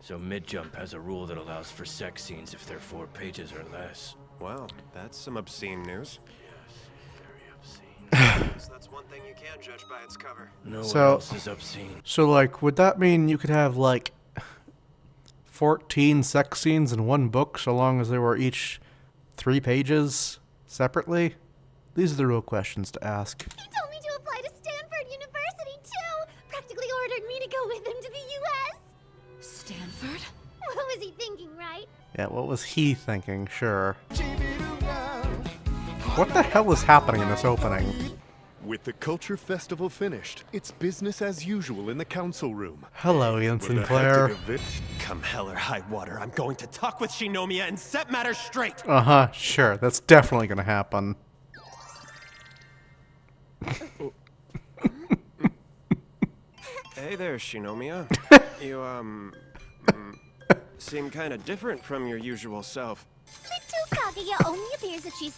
So mid-jump has a rule that allows for sex scenes if they're 4 pages or less. Well, that's some obscene news. Yes, very obscene. So that's one thing you can judge by its cover. No one So- else is obscene. So, like, would that mean you could have, like, 14 sex scenes in one book so long as they were each 3 pages separately? These are the real questions to ask. He told me to apply to Stanford University, too! Practically ordered me to go with him to the U.S. Stanford? What was he thinking, right? Yeah, what was he thinking? Sure. What the hell is happening in this opening? With the Culture Festival finished, it's business as usual in the council room. Hello, Ian With a Sinclair. hectic event- Come hell or high water, I'm going to talk with Shinomiya and set matters straight! Uh-huh, sure. That's definitely gonna happen. Hey there, Shinomiya. You, seem kind of different from your usual self. Little Kaguya only appears if she's 60%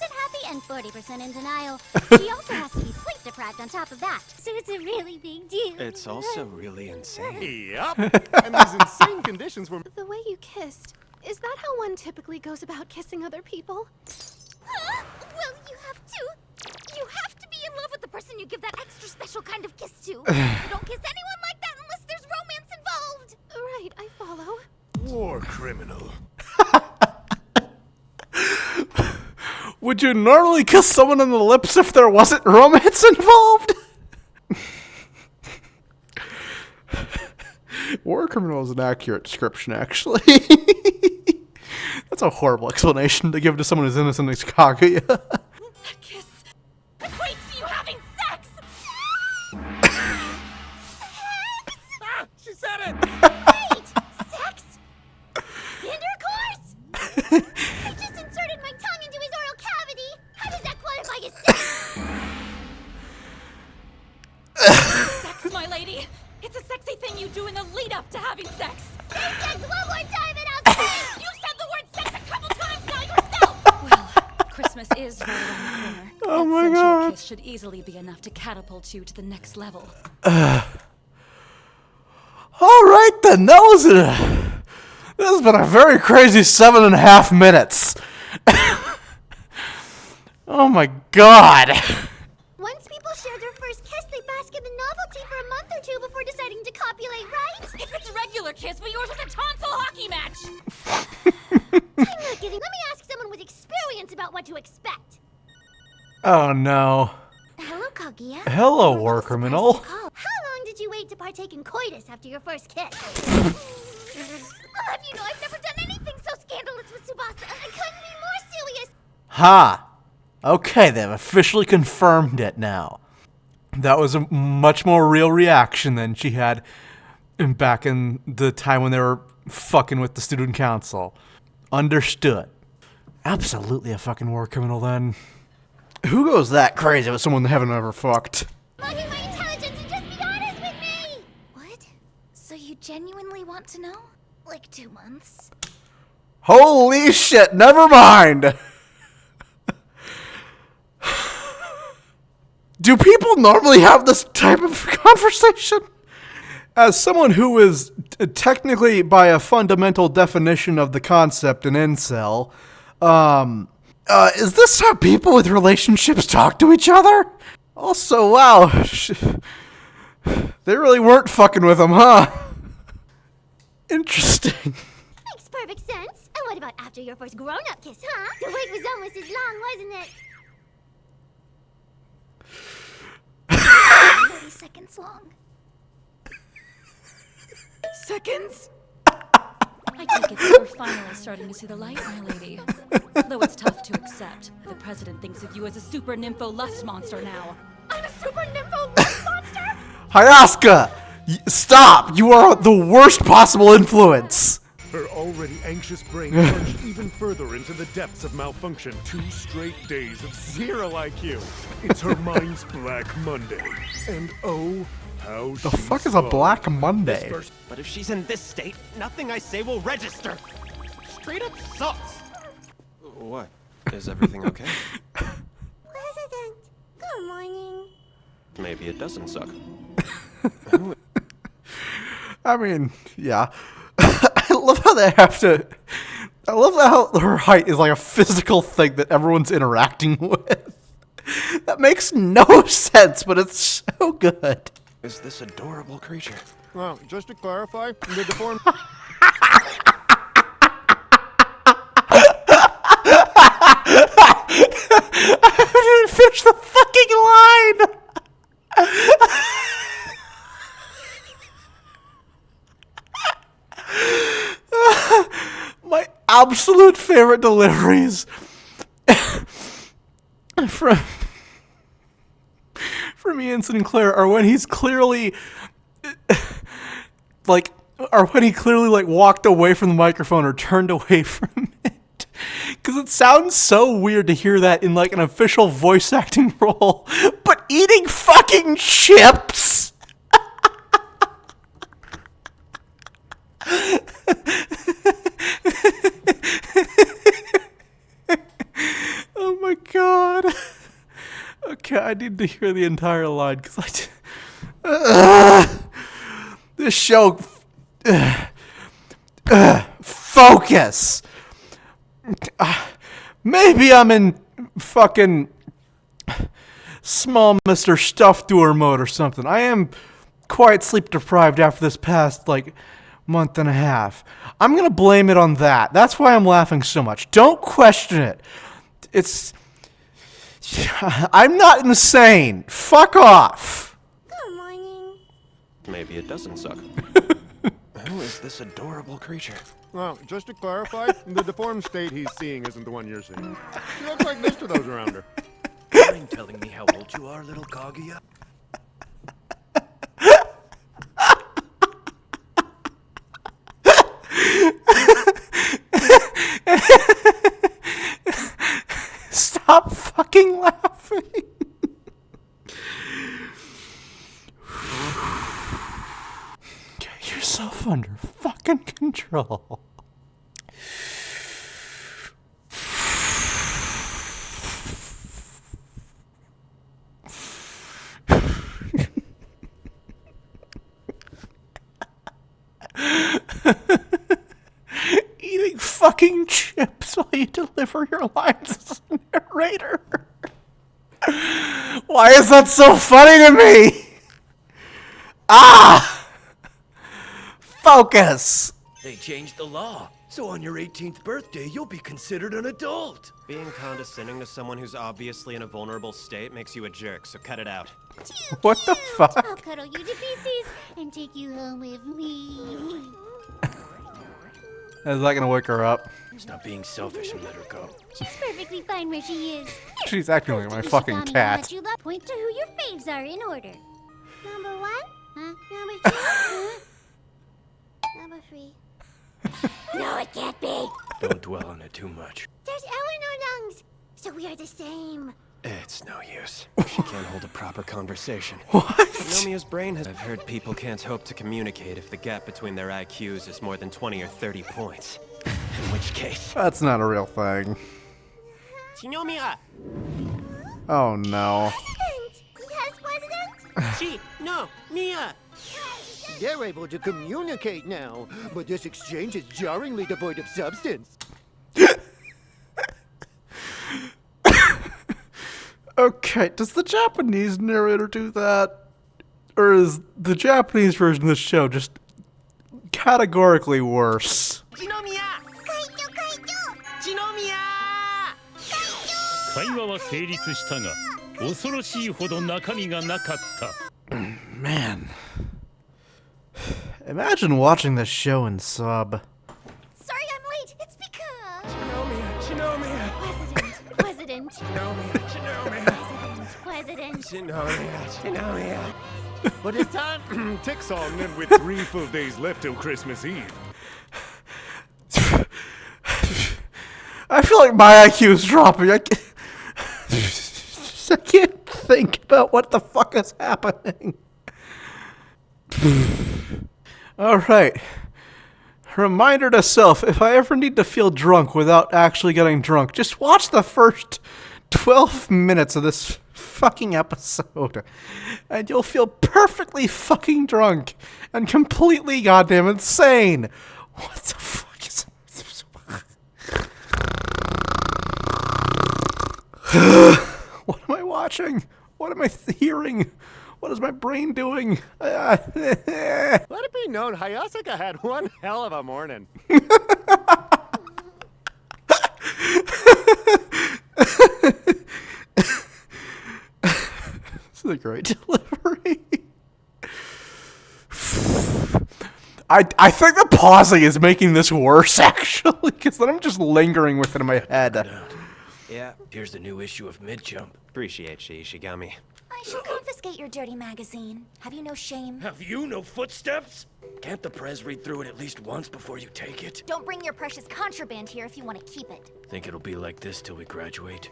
happy and 40% in denial. She also has to be sleep deprived on top of that, so it's a really big deal. It's also really insane. Yup. And these insane conditions were... The way you kissed, is that how one typically goes about kissing other people? Huh? Well, you have to be in love with the person you give that extra special kind of kiss to. You don't kiss anyone like that unless there's romance involved. Right, I follow. War criminal. Would you normally kiss someone on the lips if there wasn't romance involved? War criminal is an accurate description, actually. That's a horrible explanation to give to someone as innocent as Kaguya. A kiss equates to you having sex! Ah, she said it! Wait! Sex? Intercourse? I just inserted my tongue into his oral cavity. How does that qualify as sex? Sex, my lady! It's a sexy thing you do in the lead up to having sex! Say sex one more time and I'll scream! You said the word sex a couple times now yourself! Well, Christmas is right around the corner. Oh my That sensual God. kiss should easily be enough to catapult you to the next level. Alright then, this has been a very crazy 7.5 minutes. Oh my god. Once people share their first kiss, they bask in the novelty for a month or two before deciding to copulate, right? If it's a regular kiss, but yours was a tonsil hockey match! I'm not kidding. Let me ask someone with experience about what to expect. Oh no. Hello, Kaguya. Hello, You're a war little criminal. surprised to call. How long did you wait to partake in coitus after your first kiss? I'll have you know I've never done anything so scandalous with Tsubasa. I couldn't be more serious. Ha! Okay, they've officially confirmed it now. That was a much more real reaction than she had back in the time when they were fucking with the student council. Understood. Absolutely a fucking war criminal then. Who goes that crazy with someone they haven't ever fucked? Mugging my intelligence and just be honest with me. What? So you genuinely want to know? Like 2 months. Holy shit, never mind! Do people normally have this type of conversation? As someone who is technically, by a fundamental definition of the concept, an incel, is this how people with relationships talk to each other? Also, wow, they really weren't fucking with him, huh? Interesting. Makes perfect sense. And what about after your first grown-up kiss, huh? The wait was almost as long, wasn't it? 30 seconds long. Seconds? I take it that we're finally starting to see the light, my lady. Though it's tough to accept. The president thinks of you as a super nympho lust monster now. I'm a super nympho lust monster? Hayasuka! Stop! You are the worst possible influence! Her already anxious brain plunged even further into the depths of malfunction. 2 straight days of 0 IQ. It's her mind's Black Monday. And oh, how The fuck is a Black Monday? But if she's in this state, nothing I say will register. Straight up sucks. What? Is everything okay? President, good morning. Maybe it doesn't suck. I mean, yeah. love how they have to. I love how her height is like a physical thing that everyone's interacting with. That makes no sense, but it's so good. Is this adorable creature? Well, just to clarify, the deformed... I didn't finish the fucking line! My absolute favorite deliveries from Ian Sinclair are when he's clearly like walked away from the microphone or turned away from it. Because it sounds so weird to hear that in like an official voice acting role, but eating fucking chips. Oh my god. Okay, I need to hear the entire line because this show. Focus. Maybe I'm in fucking small Mr. Stuff Doer mode or something. I am quite sleep deprived after this past like month and a half. I'm gonna blame it on that. That's why I'm laughing so much. Don't question it. I'm not insane. Fuck off. Good morning. Maybe it doesn't suck. Who is this adorable creature? Well, just to clarify, the deformed state he's seeing isn't the one you're seeing. She looks like most of those around her. Mind telling me how old you are, little Kaguya? Stop fucking laughing. Get yourself under fucking control. Eating fucking chips while you deliver your lines as a narrator. Why is that so funny to me? Ah! Focus! They changed the law, so on your 18th birthday, you'll be considered an adult. Being condescending to someone who's obviously in a vulnerable state makes you a jerk, so cut it out. What the fuck? I'll cuddle you to pieces and take you home with me. Is that gonna wake her up? Stop being selfish and let her go. She's perfectly fine where she is. She's acting like my fucking cat. Point to who your faves are in order. Number 1? Huh? Number 2? Huh? Number 3. No, it can't be. Don't dwell on it too much. There's Eleanor lungs, so we are the same. It's no use. She can't hold a proper conversation. What? Shinomiya's brain has... I've heard people can't hope to communicate if the gap between their IQs is more than 20 or 30 points. In which case... That's not a real thing. Shinomiya! Oh no. President! Yes, President? No, Mia! They're able to communicate now, but this exchange is jarringly devoid of substance. Okay, does the Japanese narrator do that? Or is the Japanese version of the show just categorically worse? Shinomiya! Kaito, Kaito! Shinomiya! 会話は成立したが恐ろしいほど中身がなかった Man. Imagine watching this show in sub. Sorry I'm late. It's because... Shinomiya! President. Shinomiya! President. Shinomiya! But as time ticks on, and with 3 full days left till Christmas Eve. I feel like my IQ is dropping. I can't think about what the fuck is happening. Alright. Reminder to self, if I ever need to feel drunk without actually getting drunk, just watch the first 12 minutes of this fucking episode. And you'll feel perfectly fucking drunk and completely goddamn insane. What the fuck? What am I watching? What am I hearing? What is my brain doing? Let it be known, Hayasaka had one hell of a morning. This is a great delivery. I think the pausing is making this worse, actually, because then I'm just lingering with it in my head. Yeah, Here's the new issue of Mid-Jump. appreciate you, Ishigami. I shall confiscate your dirty magazine. Have you no shame? Have you no footsteps? Can't the prez read through it at least once before you take it? Don't bring your precious contraband here if you want to keep it. Think it'll be like this till we graduate?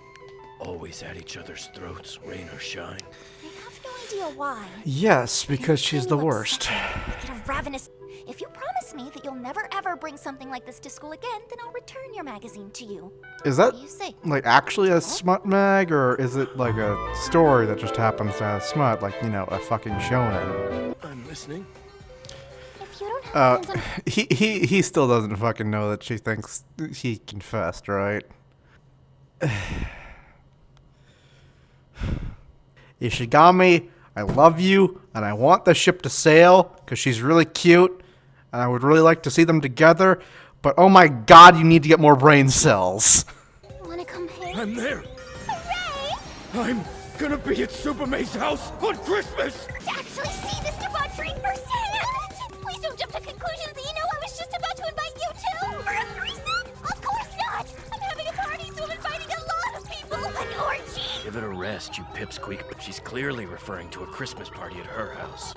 Always at each other's throats, rain or shine. I have no idea why. Yes, because she's the worst. I get a ravenous... If you promise me that you'll never ever bring something like this to school again, then I'll return your magazine to you. Is that What do you say? like actually a smut mag, or is it like a story that just happens to have smut, like, you know, a fucking shonen? I'm listening. If you don't have hands on... He still doesn't fucking know that she thinks he confessed, right? Ishigami, I love you, and I want the ship to sail, because she's really cute, and I would really like to see them together, but oh my god, you need to get more brain cells. Wanna come here? I'm there. Hooray! I'm gonna be at Supame's house on Christmas! To actually see this debauchery firsthand! Please don't jump to conclusions that you know I was just about to invite you to! For a threesome? Of course not! I'm having a party, so I'm inviting a lot of people! An orgy! Give it a rest, you pipsqueak, but she's clearly referring to a Christmas party at her house.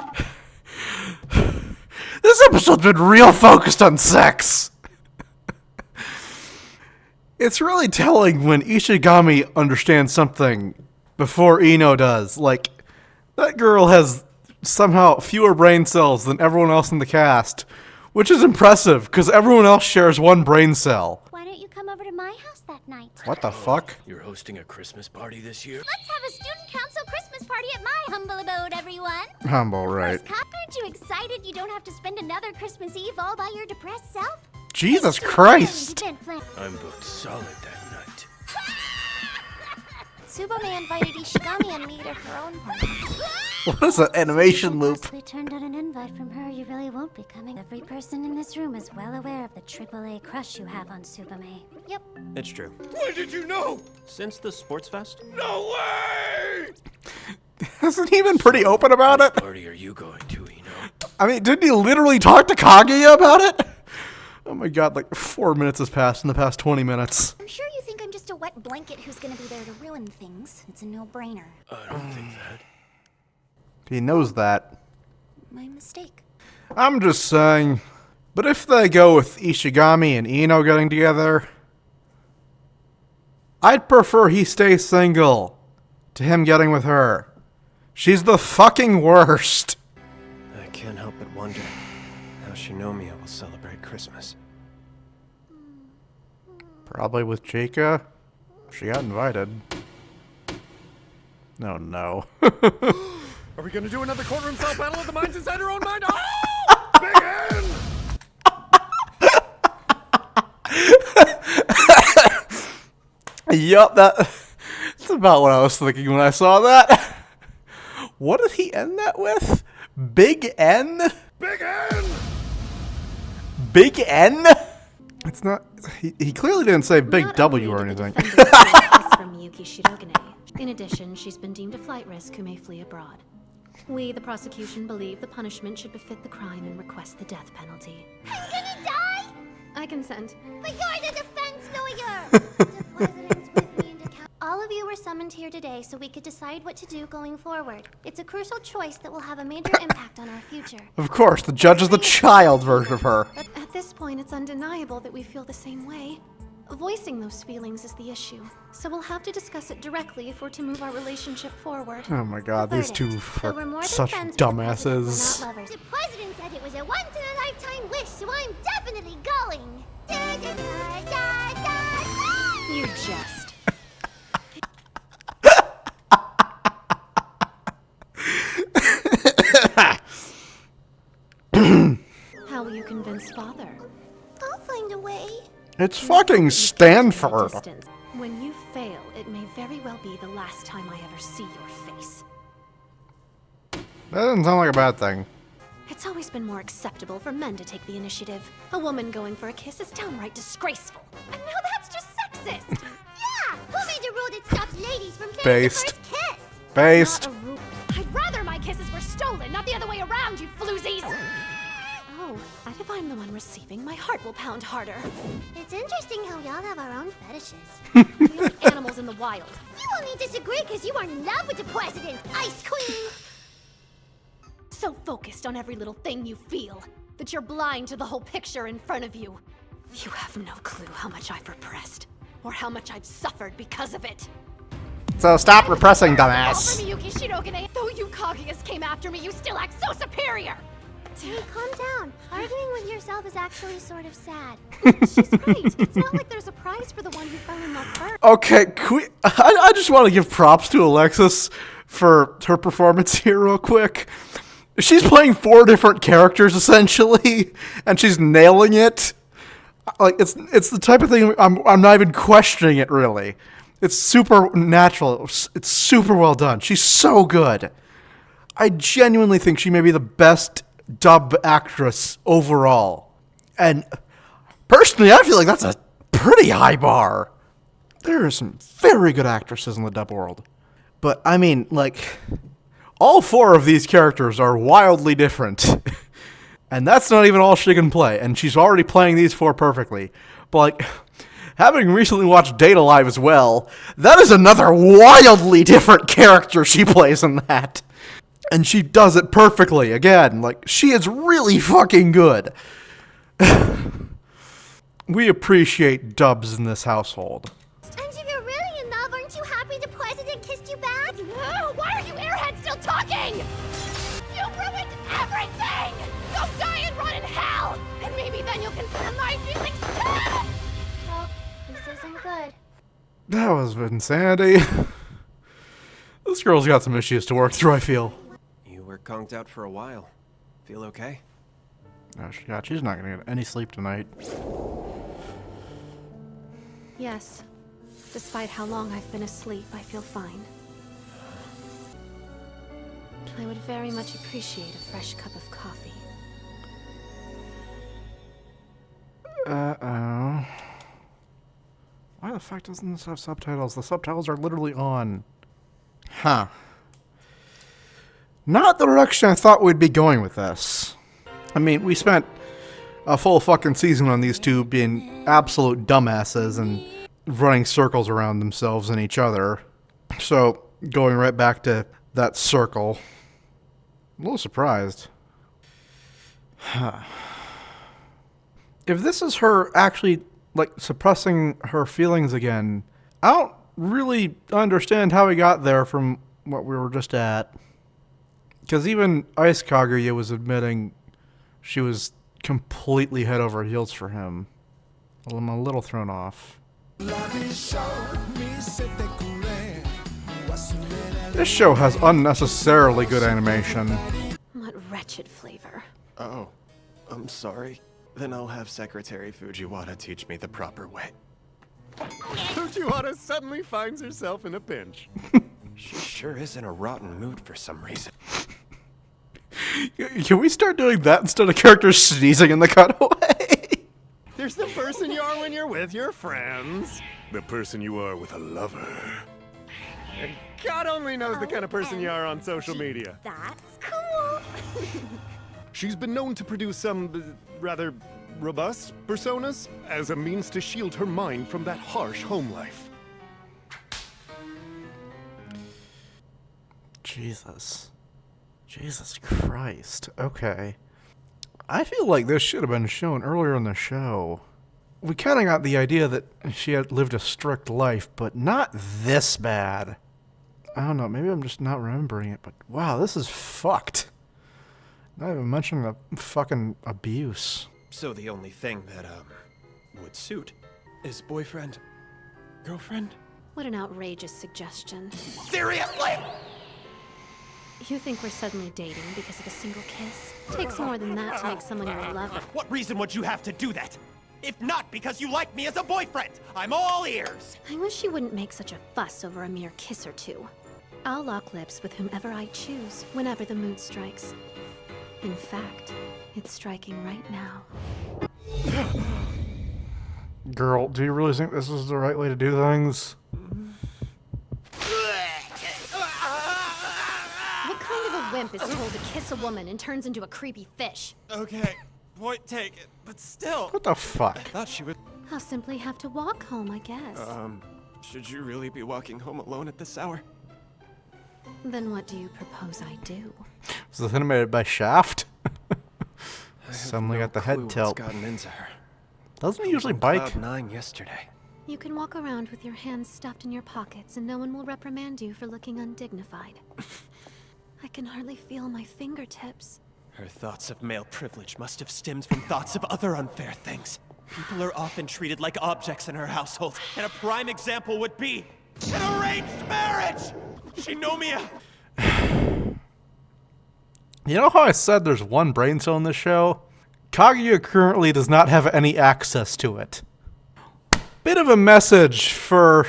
This episode's been real focused on sex. It's really telling when Ishigami understands something before Ino does. Like, that girl has somehow fewer brain cells than everyone else in the cast, which is impressive, because everyone else shares one brain cell. Why don't you come over to my house that night? What the fuck? You're hosting a Christmas party this year? Let's have a student council Christmas party at my humble abode, everyone! Humble, right. Aren't you excited you don't have to spend another Christmas Eve all by your depressed self? Jesus Christ! I'm booked solid that night. Tsubame invited Ishigami and me to her own party. What is that animation loop? We turned out an invite from her. You really won't be coming. Every person in this room is well aware of the AAA crush you have on Tsubame. Yep. It's true. When did you know? Since the sports fest? No way! Hasn't he been pretty open about it? What party are you going to, Ino? I mean, didn't he literally talk to Kaguya about it? Oh my god, like 4 minutes has passed in the past 20 minutes. I'm sure you think I'm just a wet blanket who's gonna be there to ruin things. It's a no-brainer. I don't think that. He knows that. My mistake. I'm just saying. But if they go with Ishigami and Ino getting together, I'd prefer he stay single to him getting with her. She's the fucking worst. I can't help but wonder how Shinomiya will celebrate Christmas. Probably with Chika. She got invited. Oh no. Are we gonna do another courtroom style battle of the minds inside her own mind? Oh! Big N! Yup, that's about what I was thinking when I saw that. What did he end that with? Big N? Big N! Big N? It's not. He clearly didn't say Big Not W only or did the anything. defendant receive a kiss from Miyuki Shirogane. In addition, she's been deemed a flight risk who may flee abroad. We, the prosecution, believe the punishment should befit the crime and request the death penalty. I'm gonna die! I consent. But you're the defense lawyer! The president's with me into count. All of you were summoned here today so we could decide what to do going forward. It's a crucial choice that will have a major impact on our future. Of course, the judge is the child version of her. But at this point, it's undeniable that we feel the same way. Voicing those feelings is the issue. So we'll have to discuss it directly if we're to move our relationship forward. Oh my god, these two So we're more are than such friends with the president, dumbasses. we're not lovers. The president said it was a once-in-a-lifetime wish, so I'm definitely going. Da, da, da, da, da. You jest. How will you convince father? I'll find a way. It's fucking Stanford. Distance. When you fail, it may very well be the last time I ever see your face. That doesn't sound like a bad thing. It's always been more acceptable for men to take the initiative. A woman going for a kiss is downright disgraceful. And now that's just sexist! Yeah! Who made a rule that stops ladies from taking Based. the first kiss? Based. Not a rule. I'd rather my kisses were stolen, not the other way around, you floozies! Oh, and if I'm the one receiving, my heart will pound harder. It's interesting how we all have our own fetishes. We aren't animals in the wild. You only disagree because you are in love with the president, Ice Queen! So focused on every little thing you feel that you're blind to the whole picture in front of you. You have no clue how much I've repressed, or how much I've suffered because of it. So stop repressing, All dumbass. from Miyuki Shirogane. Though you Kaguyas came after me, you still act so superior! Hey, calm down. Arguing with yourself is actually sort of sad. She's right. It's not like there's a prize for the one who fell in love first. Okay, I just want to give props to Alexis for her performance here real quick. She's playing 4 different characters essentially, and she's nailing it. Like it's the type of thing I'm not even questioning it really. It's super natural. It's super well done. She's so good. I genuinely think she may be the best dub actress overall. And personally, I feel like that's a pretty high bar. There are some very good actresses in the dub world. But I mean, like, all 4 of these characters are wildly different. And that's not even all she can play. And she's already playing these 4 perfectly. But like, having recently watched Date Alive as well, that is another wildly different character she plays in that. And she does it perfectly. Again, like, she is really fucking good. We appreciate dubs in this household. And if you're really in love, aren't you happy the president kissed you back? Why are you airheads still talking? You ruined everything! Go die and rot in hell! And maybe then you'll consider my feelings too! Well, this isn't good. That was insanity. This girl's got some issues to work through, I feel. You were conked out for a while. Feel okay? Oh, she's not gonna get any sleep tonight. Yes. Despite how long I've been asleep, I feel fine. I would very much appreciate a fresh cup of coffee. Uh-oh. Why the fuck doesn't this have subtitles? The subtitles are literally on. Huh. Not the direction I thought we'd be going with this. I mean, we spent a full fucking season on these two being absolute dumbasses and running circles around themselves and each other. So, going right back to that circle. I'm a little surprised. Huh. If this is her actually, like, suppressing her feelings again, I don't really understand how we got there from what we were just at. Because even Ice Kaguya was admitting she was completely head over heels for him. Well, I'm a little thrown off. This show has unnecessarily good animation. What wretched flavor. Oh, I'm sorry. Then I'll have Secretary Fujiwara teach me the proper way. Fujiwara suddenly finds herself in a pinch. She sure is in a rotten mood for some reason. Can we start doing that instead of characters sneezing in the cutaway? There's the person you are when you're with your friends. The person you are with a lover. And God only knows the kind of person you are on social media. That's cool. She's been known to produce some rather robust personas as a means to shield her mind from that harsh home life. Jesus Christ. Okay. I feel like this should have been shown earlier in the show. We kind of got the idea that she had lived a strict life, but not this bad. I don't know, maybe I'm just not remembering it, but wow, this is fucked. Not even mentioning the fucking abuse. So the only thing that, would suit is boyfriend, girlfriend? What an outrageous suggestion. Seriously? You think we're suddenly dating because of a single kiss? Takes more than that to make someone your lover. What reason would you have to do that? If not because you like me as a boyfriend, I'm all ears! I wish you wouldn't make such a fuss over a mere kiss or two. I'll lock lips with whomever I choose, whenever the mood strikes. In fact, it's striking right now. Girl, do you really think this is the right way to do things? What kind of a wimp is told to kiss a woman and turns into a creepy fish? Okay, point taken, but still. What the fuck? I thought she would. I'll simply have to walk home, I guess. Should you really be walking home alone at this hour? Then what do you propose I do? Was this animated by Shaft? Suddenly got the head tilt. Gotten into her. Doesn't he usually On bike? Cloud 9 yesterday. You can walk around with your hands stuffed in your pockets and no one will reprimand you for looking undignified. I can hardly feel my fingertips. Her thoughts of male privilege must have stemmed from thoughts of other unfair things. People are often treated like objects in her household, and a prime example would be an arranged marriage! Shinomiya! You know how I said there's one brain cell in this show? Kaguya currently does not have any access to it. Bit of a message for,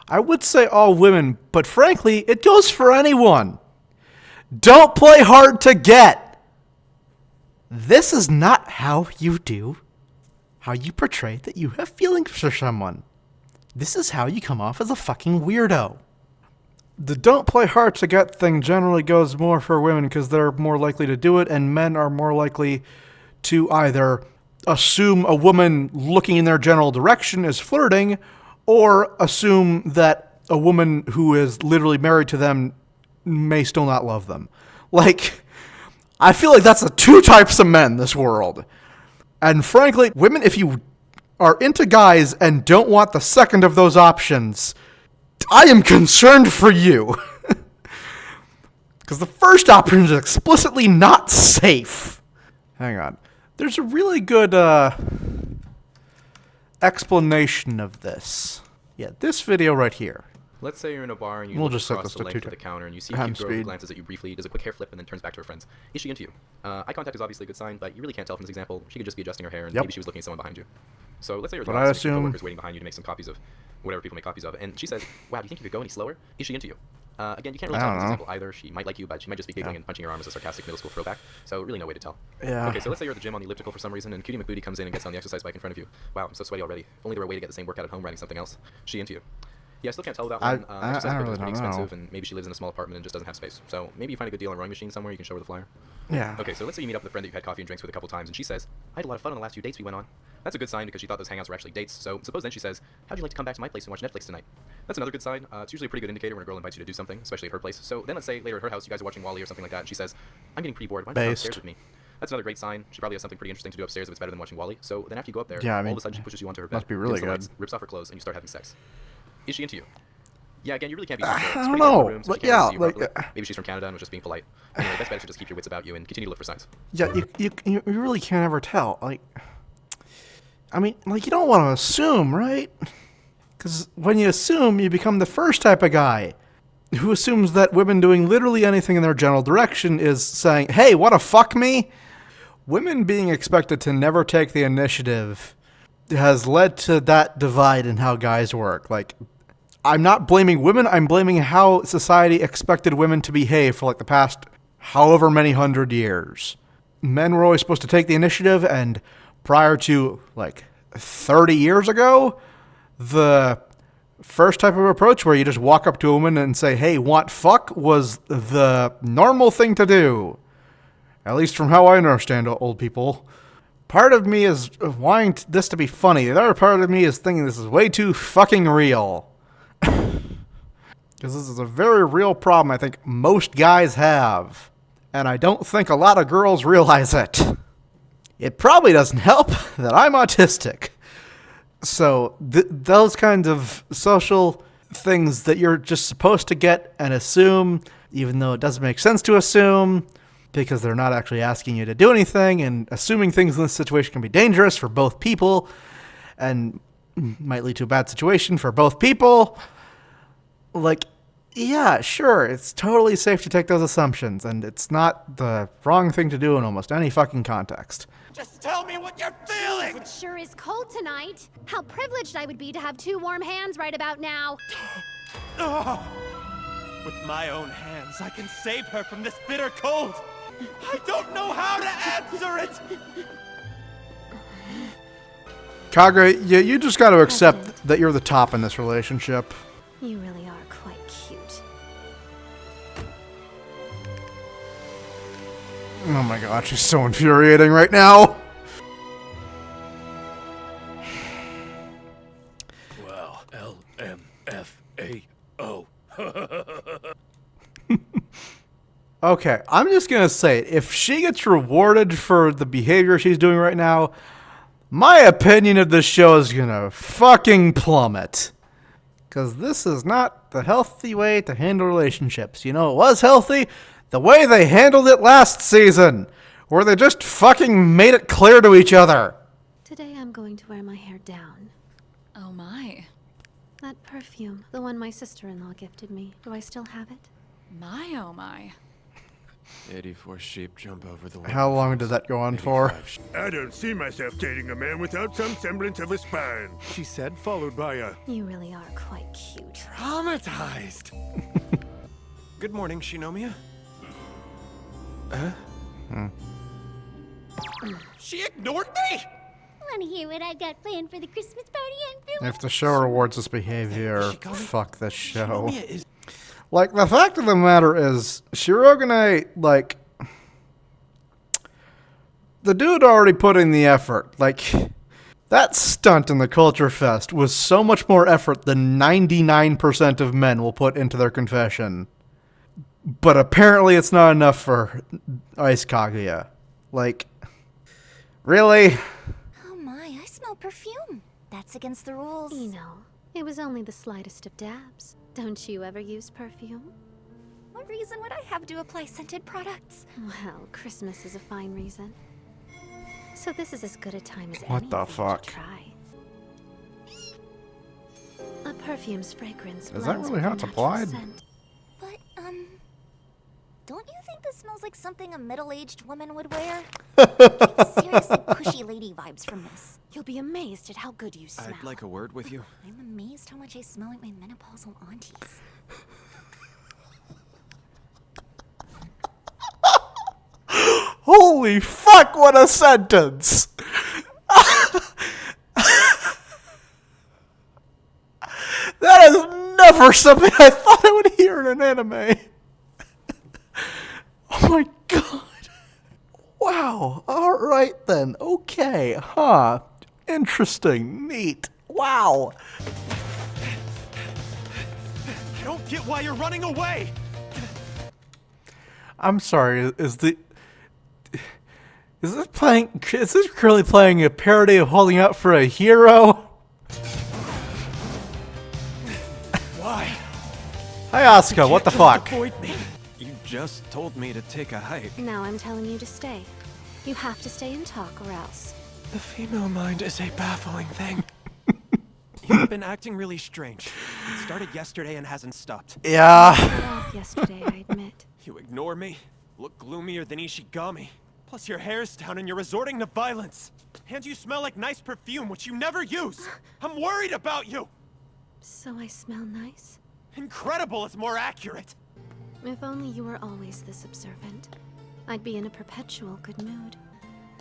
I would say all women, but frankly, it goes for anyone. Don't play hard to get. This is not how you do, how you portray that you have feelings for someone. This is how you come off as a fucking weirdo. The don't play hard to get thing generally goes more for women because they're more likely to do it, and men are more likely to either assume a woman looking in their general direction is flirting, or assume that a woman who is literally married to them may still not love them. Like, I feel like that's the two types of men in this world. And frankly, women, if you are into guys and don't want the second of those options, I am concerned for you. Because the first option is explicitly not safe. Hang on. There's a really good explanation of this. Yeah, this video right here. Let's say you're in a bar and you We'll look just set across this the to length 2 of the counter and you see a times cute girl who speed. glances at you briefly, does a quick hair flip, and then turns back to her friends. Is she into you? Eye contact is obviously a good sign, but you really can't tell from this example. She could just be adjusting her hair, and Yep. maybe she was looking at someone behind you. So let's say you're But the I boss and your assume- coworker's waiting behind you to make some copies of whatever people make copies of, and she says, "Wow, do you think you could go any slower? Is she into you?" Again, you can't really I tell don't from this know. example either. She might like you, but she might just be giggling and punching your arm as a sarcastic middle school throwback. So really no way to tell. Yeah. Okay, so let's say you're at the gym on the elliptical for some reason, and Cutie McBooty comes in and gets on the exercise bike in front of you. Wow, I'm so sweaty already. If only there were a way to get the same workout at home riding something else. She into you? Yeah, I still can't tell without one. I Exercise really equipment is pretty don't know. expensive, and maybe she lives in a small apartment and just doesn't have space. So maybe you find a good deal on a rowing machine somewhere. You can show her the flyer. Yeah. Okay, so let's say you meet up with a friend that you've had coffee and drinks with a couple times, and she says, "I had a lot of fun on the last few dates we went on." That's a good sign because she thought those hangouts were actually dates. So suppose then she says, "How'd you like to come back to my place and watch Netflix tonight?" That's another good sign. It's usually a pretty good indicator when a girl invites you to do something, especially at her place. So then let's say later at her house you guys are watching Wall-E or something like that, and she says, "I'm getting pretty bored. Why don't you come Based. upstairs with me?" That's another great sign. She probably has something pretty interesting to do upstairs if it's better than watching Wall-E. So then after you go up there, Yeah, I all mean, of a sudden she pushes you onto her bed, must be really dims the good. lights, rips off her clothes, and you start having sex. Is she into you? Yeah, again, you really can't be too sure. It's I pretty don't dark in know. the room, so Like, she can't really yeah, see you like, properly. Maybe she's from Canada and was just being polite. Anyway, best bet is to just keep your wits about you and continue to look for signs. Yeah, you really can't ever tell. Like, I mean, like, you don't want to assume, right? Because when you assume, you become the first type of guy who assumes that women doing literally anything in their general direction is saying, "Hey, wanna fuck me?" Women being expected to never take the initiative has led to that divide in how guys work. Like, I'm not blaming women, I'm blaming how society expected women to behave for like the past however many 100 years. Men were always supposed to take the initiative, and prior to like 30 years ago, the first type of approach where you just walk up to a woman and say, "Hey, want fuck?" was the normal thing to do. At least from how I understand old people. Part of me is wanting this to be funny. The other part of me is thinking this is way too fucking real. Because this is a very real problem I think most guys have. And I don't think a lot of girls realize it. It probably doesn't help that I'm autistic. So those kinds of social things that you're just supposed to get and assume, even though it doesn't make sense to assume, because they're not actually asking you to do anything, and assuming things in this situation can be dangerous for both people and might lead to a bad situation for both people. Like, Yeah, sure, it's totally safe to take those assumptions, and it's not the wrong thing to do in almost any fucking context. Just tell me what you're feeling! It sure is cold tonight. How privileged I would be to have 2 warm hands right about now. Oh, with my own hands, I can save her from this bitter cold. I don't know how to answer it! Kaguya, you just gotta accept that you're the top in this relationship. You really are quite cute. Oh my god, she's so infuriating right now. Wow, LMFAO. Okay, I'm just gonna say, if she gets rewarded for the behavior she's doing right now, my opinion of this show is gonna fucking plummet. Because this is not the healthy way to handle relationships. You know, it was healthy the way they handled it last season, where they just fucking made it clear to each other. Today I'm going to wear my hair down. Oh my. That perfume, the one my sister-in-law gifted me. Do I still have it? My oh my. 84 sheep jump over the How long did that go on for? I don't see myself dating a man without some semblance of a spine, she said, followed by a... You really are quite cute. Traumatized! Good morning, Shinomiya. She ignored me? Wanna hear what I've got planned for the Christmas party I'm throwing? If the show rewards this behavior, fuck this show. Shinomiya is... Like, the fact of the matter is, Shirogane, like, the dude already put in the effort. Like, that stunt in the Culture Fest was so much more effort than 99% of men will put into their confession. But apparently it's not enough for Ice Kaguya. Like, really? Oh my, I smell perfume. That's against the rules. You know, it was only the slightest of dabs. Don't you ever use perfume? What reason would I have to apply scented products? Well, Christmas is a fine reason. So this is as good a time as What any the for you fuck? to try. A perfume's fragrance Is that blends really with how your it's natural applied? scent. But, don't you think this smells like something a middle-aged woman would wear? Seriously pushy lady vibes from this. You'll be amazed at how good you smell. I'd like a word with you. I'm amazed how much I smell like my menopausal aunties. Holy fuck, what a sentence! That is never something I thought I would hear in an anime. Oh my god. Wow. Alright then. Okay. Huh. Interesting. Neat. Wow. I don't get why you're running away! I'm sorry. Is this currently playing a parody of Holding Out for a Hero? Why? Hi Asuka, what the fuck? Avoid me. You just told me to take a hike. Now I'm telling you to stay. You have to stay and talk or else. The female mind is a baffling thing. You've been acting really strange. It started yesterday and hasn't stopped. Yeah. Got off yesterday, I admit. You ignore me, look gloomier than Ishigami. Plus your hair's down and you're resorting to violence. And you smell like nice perfume, which you never use. I'm worried about you. So I smell nice? Incredible is more accurate. If only you were always this observant. I'd be in a perpetual good mood.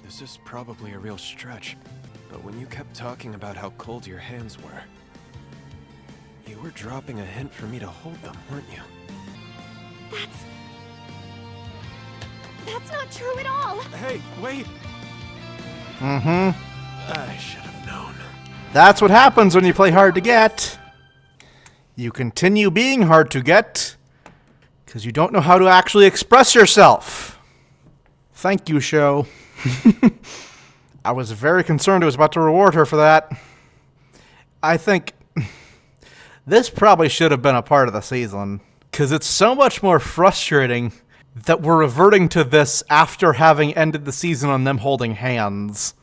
This is probably a real stretch, but when you kept talking about how cold your hands were, you were dropping a hint for me to hold them, weren't you? That's not true at all! Hey, wait! Mm-hmm. I should have known. That's what happens when you play hard to get. You continue being hard to get because you don't know how to actually express yourself. Thank you, show. I was very concerned I was about to reward her for that. I think this probably should have been a part of the season because it's so much more frustrating that we're reverting to this after having ended the season on them holding hands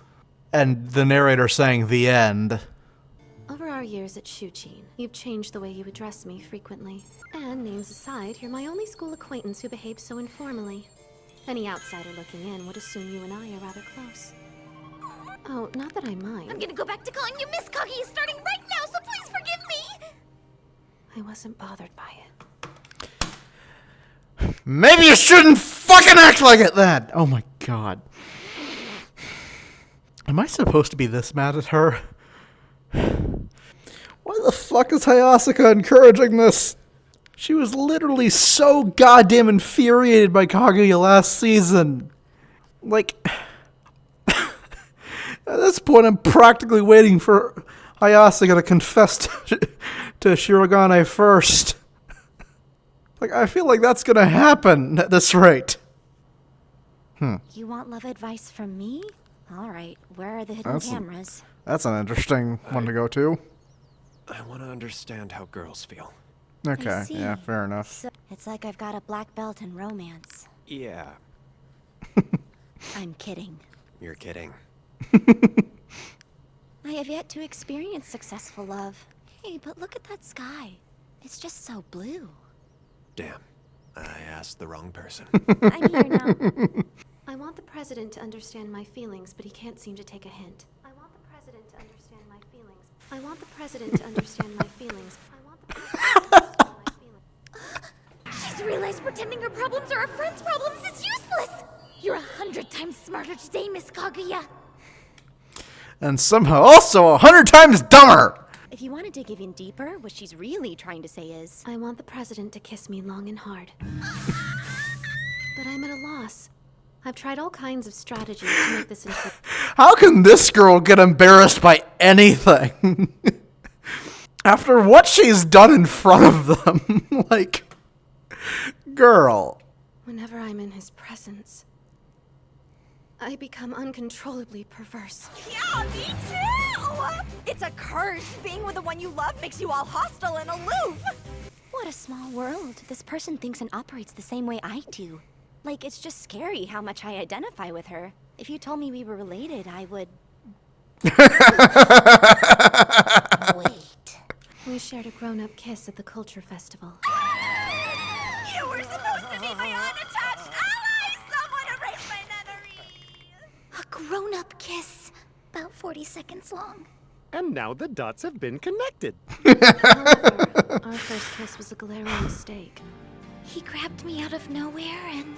and the narrator saying the end. our years at Shuchin, you've changed the way you address me frequently. And names aside, you're my only school acquaintance who behaves so informally. Any outsider looking in would assume you and I are rather close. Oh, not that I mind. I'm gonna go back to calling you Miss Kaguya starting right now, so please forgive me! I wasn't bothered by it. Maybe you shouldn't fucking act like it then! Oh my god. Am I supposed to be this mad at her? Why the fuck is Hayasaka encouraging this? She was literally so goddamn infuriated by Kaguya last season. Like, at this point I'm practically waiting for Hayasaka to confess to Shirogane first. Like, I feel like that's gonna happen at this rate. You want love advice from me? Alright, where are the hidden cameras? That's an interesting one to go to. I want to understand how girls feel. Okay, see. yeah, fair enough. So, it's like I've got a black belt in romance. Yeah, I'm kidding. you're kidding. I have yet to experience successful love. Hey, but look at that sky. It's just so blue. Damn, I asked the wrong person. I'm here now. I want the president to understand my feelings, but he can't seem to take a hint. I want the president to understand my feelings. I want the president to understand my feelings. I want the president to understand my feelings. She's realized pretending her problems are a friend's problems is useless! You're 100 times smarter today, Miss Kaguya! And somehow also 100 times dumber! If you want to dig even deeper, what she's really trying to say is... I want the president to kiss me long and hard. But I'm at a loss. I've tried all kinds of strategies to make this into... How can this girl get embarrassed by anything? After what she's done in front of them. Like, girl. Whenever I'm in his presence, I become uncontrollably perverse. Yeah, me too! It's a curse. Being with the one you love makes you all hostile and aloof. What a small world. This person thinks and operates the same way I do. Like, it's just scary how much I identify with her. If you told me we were related, I would... Wait. We shared a grown-up kiss at the culture festival. You were supposed to be my unattached ally! Someone erase my memory! A grown-up kiss. About 40 seconds long. And now the dots have been connected. However, our first kiss was a glaring mistake. He grabbed me out of nowhere and...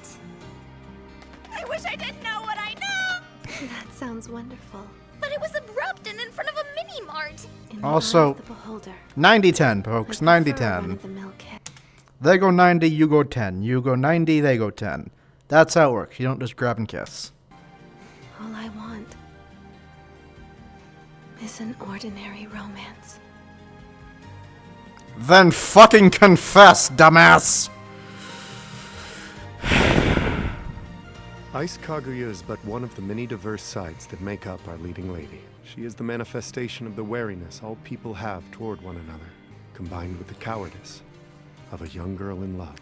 I wish I didn't know what I know! That sounds wonderful. But it was abrupt and in front of a mini-mart. In the Also, eye of the beholder, 90-10, folks. I prefer 90-10. run-of-the-mill kiss. They go 90, you go 10. You go 90, they go 10. That's how it works. You don't just grab and kiss. All I want is an ordinary romance. Then fucking confess, dumbass! Ice Kaguya is but one of the many diverse sides that make up our leading lady. She is the manifestation of the wariness all people have toward one another, combined with the cowardice of a young girl in love.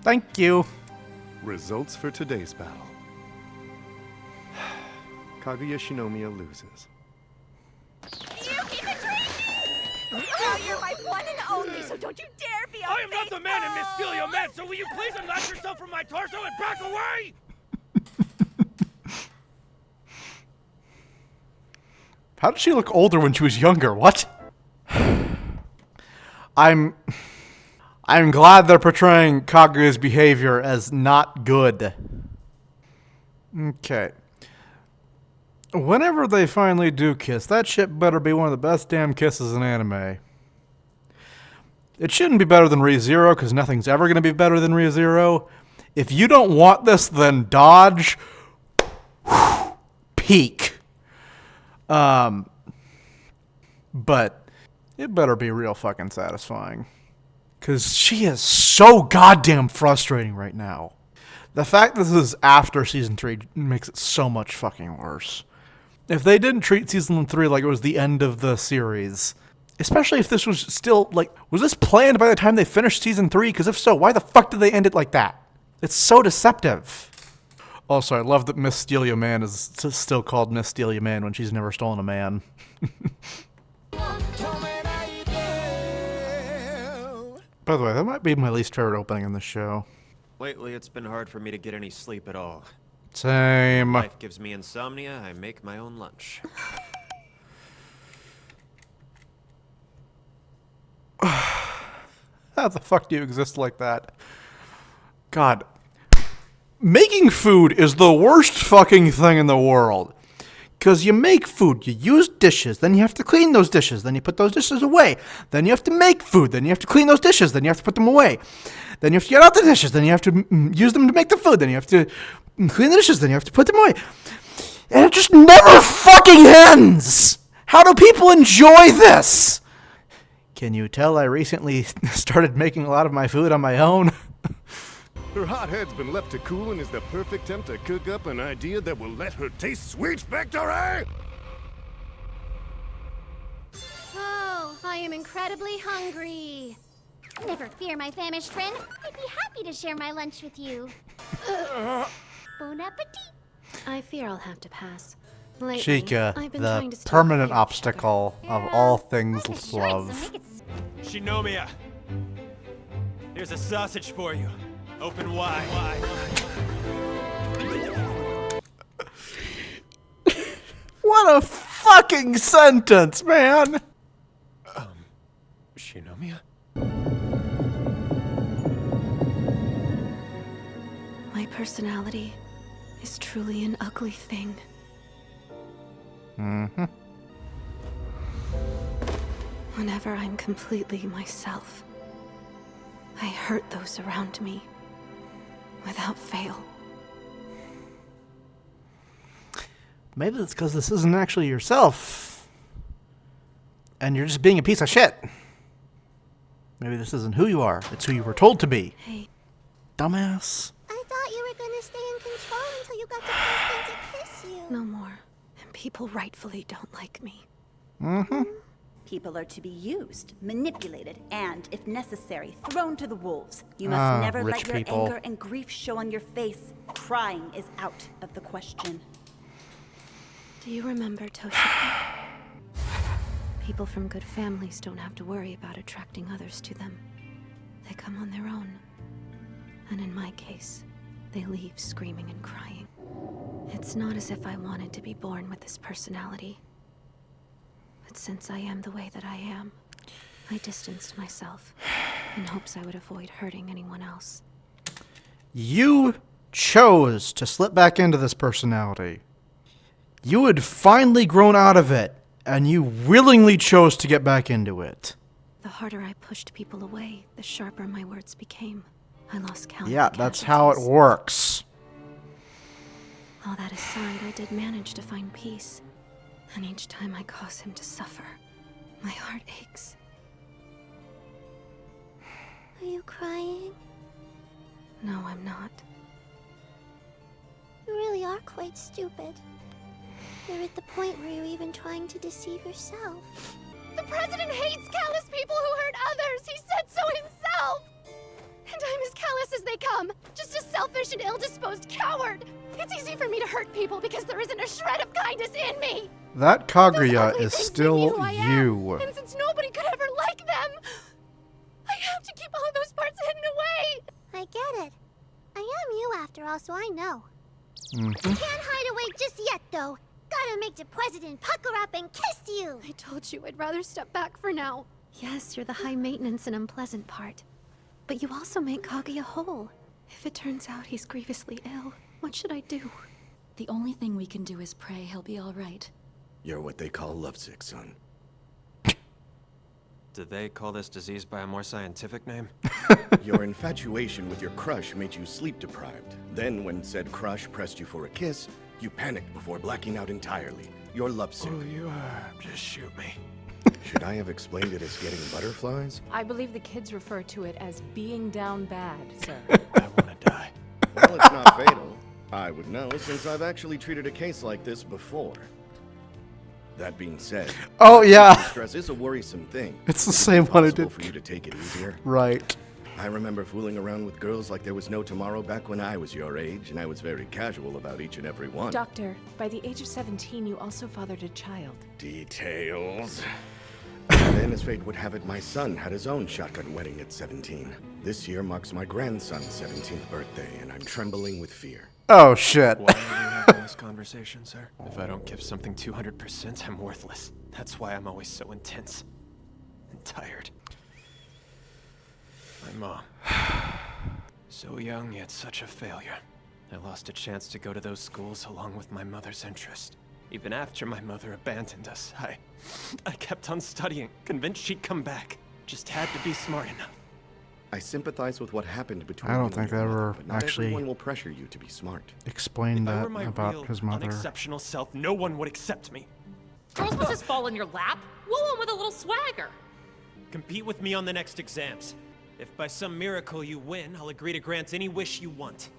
Thank you. Results for today's battle. Kaguya Shinomiya loses. You keep it drinking! Oh, you're my one and only, so don't you dare be unfaithful! I am not the man in Miss Steal Your Man, so will you please unlatch yourself from my torso and back away? How did she look older when she was younger? What? I'm glad they're portraying Kaguya's behavior as not good. Okay. Whenever they finally do kiss, that shit better be one of the best damn kisses in anime. It shouldn't be better than ReZero, because nothing's ever going to be better than ReZero. If you don't want this, then dodge. Peak. But it better be real fucking satisfying. Because she is so goddamn frustrating right now. The fact this is after Season 3 makes it so much fucking worse. If they didn't treat Season 3 like it was the end of the series, especially if this was still, like, was this planned by the time they finished Season 3? Because if so, why the fuck did they end it like that? It's so deceptive. Also, I love that Miss Steal Your Man is still called Miss Steal Your Man when she's never stolen a man. By the way, that might be my least favorite opening in the show. Lately, it's been hard for me to get any sleep at all. Same. Life gives me insomnia, I make my own lunch. How the fuck do you exist like that? God. Making food is the worst fucking thing in the world. Because you make food, you use dishes, then you have to clean those dishes, then you put those dishes away. Then you have to make food, then you have to clean those dishes, then you have to put them away. Then you have to get out the dishes, then you have to use them to make the food, then you have to clean the dishes, then you have to put them away. And it just never fucking ends! How do people enjoy this? Can you tell I recently started making a lot of my food on my own? Her hot head's been left to cool and is the perfect time to cook up an idea that will let her taste sweet victory! Oh, I am incredibly hungry. Never fear, my famished friend. I'd be happy to share my lunch with you. Bon appetit. I fear I'll have to pass. Lately, Chica, I've been the trying to stop permanent fear. obstacle of all things love. Shinomiya! Here's a sausage for you. Open wide. What a fucking sentence, man! Shinomiya? My personality is truly an ugly thing. Mm-hmm. Whenever I'm completely myself, I hurt those around me without fail. Maybe it's because this isn't actually yourself. And you're just being a piece of shit. Maybe this isn't who you are. It's who you were told to be. Hey. Dumbass. I thought you were gonna stay in control until you got the person to kiss you. No more. And people rightfully don't like me. Mm-hmm. People are to be used, manipulated, and, if necessary, thrown to the wolves. You must never rich let your people. anger and grief show on your face. Crying is out of the question. Do you remember Toshiko? People from good families don't have to worry about attracting others to them. They come on their own. And in my case, they leave screaming and crying. It's not as if I wanted to be born with this personality. But since I am the way that I am, I distanced myself in hopes I would avoid hurting anyone else. You chose to slip back into this personality. You had finally grown out of it, and you willingly chose to get back into it. The harder I pushed people away, the sharper my words became. I lost count. Yeah, that's how it works. All that aside, I did manage to find peace. And each time I cause him to suffer, my heart aches. Are you crying? No, I'm not. You really are quite stupid. You're at the point where you're even trying to deceive yourself. The president hates callous people who hurt others! He said so himself! And I'm as callous as they come, just a selfish and ill-disposed coward! It's easy for me to hurt people because there isn't a shred of kindness in me! That Kaguya is still you. And since nobody could ever like them, I have to keep all of those parts hidden away! I get it. I am you after all, so I know. Mm-hmm. Can't hide away just yet, though. Gotta make the president pucker up and kiss you! I told you I'd rather step back for now. Yes, you're the high-maintenance and unpleasant part. But you also make Kaguya whole. If it turns out he's grievously ill, what should I do? The only thing we can do is pray he'll be all right. You're what they call lovesick, son. Did they call this disease by a more scientific name? Your infatuation with your crush made you sleep deprived. Then, when said crush pressed you for a kiss, you panicked before blacking out entirely. You're lovesick. Oh, you are. Just shoot me. Should I have explained it as getting butterflies? I believe the kids refer to it as being down bad, sir. I want to die. Well, it's not fatal. I would know, since I've actually treated a case like this before. That being said, oh yeah, stress is a worrisome thing. It's the same one I did. For you to take it easier. Right. I remember fooling around with girls like there was no tomorrow back when I was your age, and I was very casual about each and every one. Doctor, by the age of 17, you also fathered a child. Details. Then, as fate would have it, my son had his own shotgun wedding at 17. This year marks my grandson's 17th birthday, and I'm trembling with fear. Oh, shit. Why are we having this conversation, sir? If I don't give something 200%, I'm worthless. That's why I'm always so intense and tired. My mom. So young, yet such a failure. I lost a chance to go to those schools along with my mother's interest. Even after my mother abandoned us, I kept on studying, convinced she'd come back. Just had to be smart enough. I sympathize with what happened between I you don't and think your they mother, ever but not actually everyone will pressure you to be smart. explained If I that were my about real, his mother. unexceptional self, no one would accept me. Girls will just fall in your lap. Woo 'em with a little swagger. Compete with me on the next exams. If by some miracle you win, I'll agree to grant any wish you want.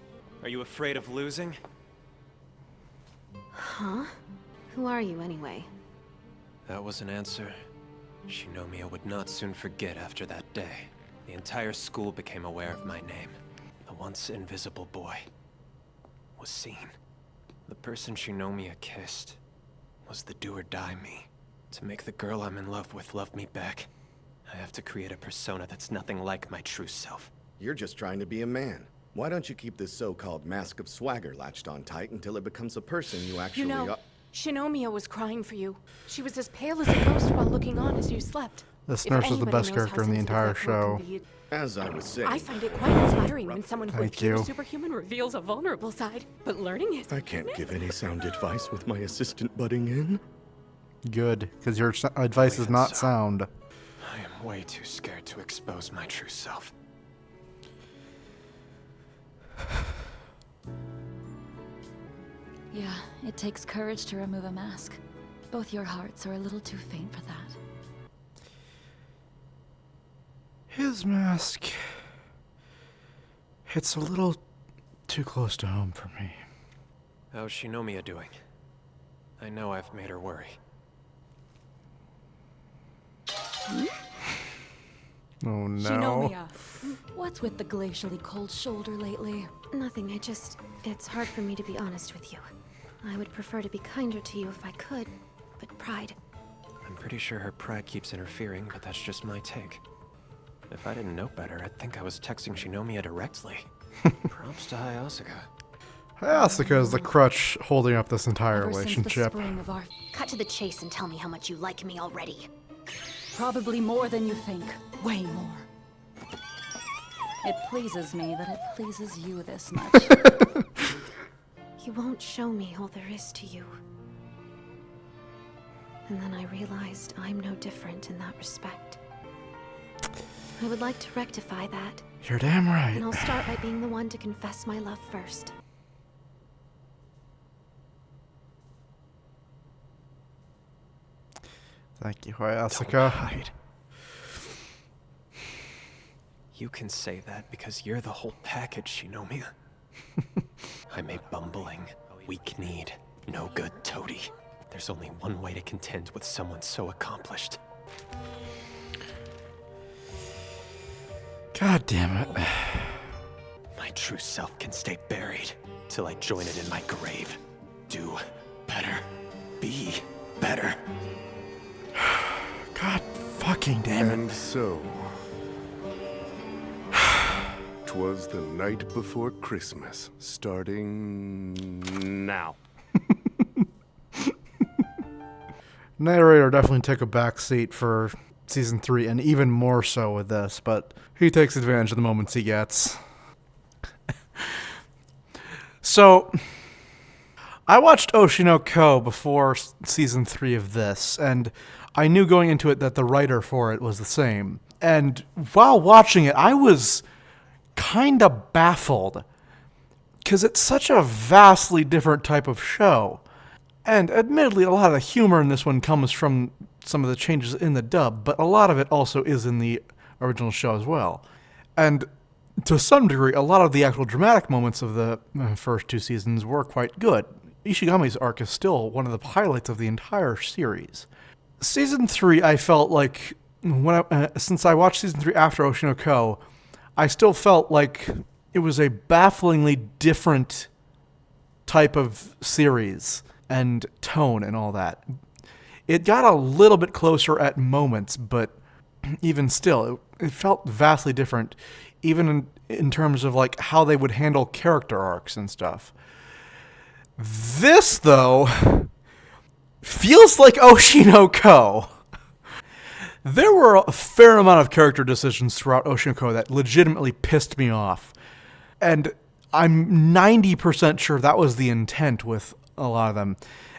Are you afraid of losing? Huh? Who are you anyway? That was an answer Shinomiya would not soon forget after that day. The entire school became aware of my name. The once invisible boy was seen. The person Shinomiya kissed was the do-or-die me. To make the girl I'm in love with love me back, I have to create a persona that's nothing like my true self. You're just trying to be a man. Why don't you keep this so-called mask of swagger latched on tight until it becomes a person you actually You know, are? Shinomiya was crying for you. She was as pale as a ghost while looking on as you slept. This If nurse is the anybody best knows character how in the sensitive entire that girl show. can be, As I was saying, I find it quite inspiring when someone who Thank appears you. superhuman reveals a vulnerable side, but learning it. I can't give any sound advice with my assistant butting in. Good, because your advice is not sound. I am way too scared to expose my true self. Yeah, it takes courage to remove a mask. Both your hearts are a little too faint for that. His mask hits a little too close to home for me. How's Shinomiya doing? I know I've made her worry. Oh no. Shinomiya, what's with the glacially cold shoulder lately? Nothing, it's hard for me to be honest with you. I would prefer to be kinder to you if I could, but pride. I'm pretty sure her pride keeps interfering, but that's just my take. If I didn't know better, I'd think I was texting Shinomiya directly. Props to Hayasaka. Hayasaka is the crutch holding up this entire Ever since the relationship. spring of our... Cut to the chase and tell me how much you like me already. Probably more than you think. Way more. It pleases me that it pleases you this much. You won't show me all there is to you. And then I realized I'm no different in that respect. I would like to rectify that. You're damn right. And I'll start by being the one to confess my love first. Thank you, Hayasaka. Hide. You can say that because you're the whole package, Shinomiya. I'm a bumbling, weak-kneed, no-good toady. There's only one way to contend with someone so accomplished. God damn it. My true self can stay buried till I join it in my grave. Do better. Be better. God fucking damn it. And so, 'twas the night before Christmas, starting now. Narrator definitely took a back seat for season 3, and even more so with this, but he takes advantage of the moments he gets. So, I watched Oshinoko before season 3 of this, and I knew going into it that the writer for it was the same. And while watching it, I was kinda baffled, because it's such a vastly different type of show. And admittedly, a lot of the humor in this one comes from some of the changes in the dub, but a lot of it also is in the original show as well. And to some degree, a lot of the actual dramatic moments of the first 2 seasons were quite good. Ishigami's arc is still one of the highlights of the entire series. Season 3, I felt like, since I watched season 3 after Oshinoko, I still felt like it was a bafflingly different type of series and tone and all that. It got a little bit closer at moments, but even still, it felt vastly different, even in terms of like how they would handle character arcs and stuff. This, though, feels like Oshinoko. There were a fair amount of character decisions throughout Oshinoko that legitimately pissed me off. And I'm 90% sure that was the intent with a lot of them.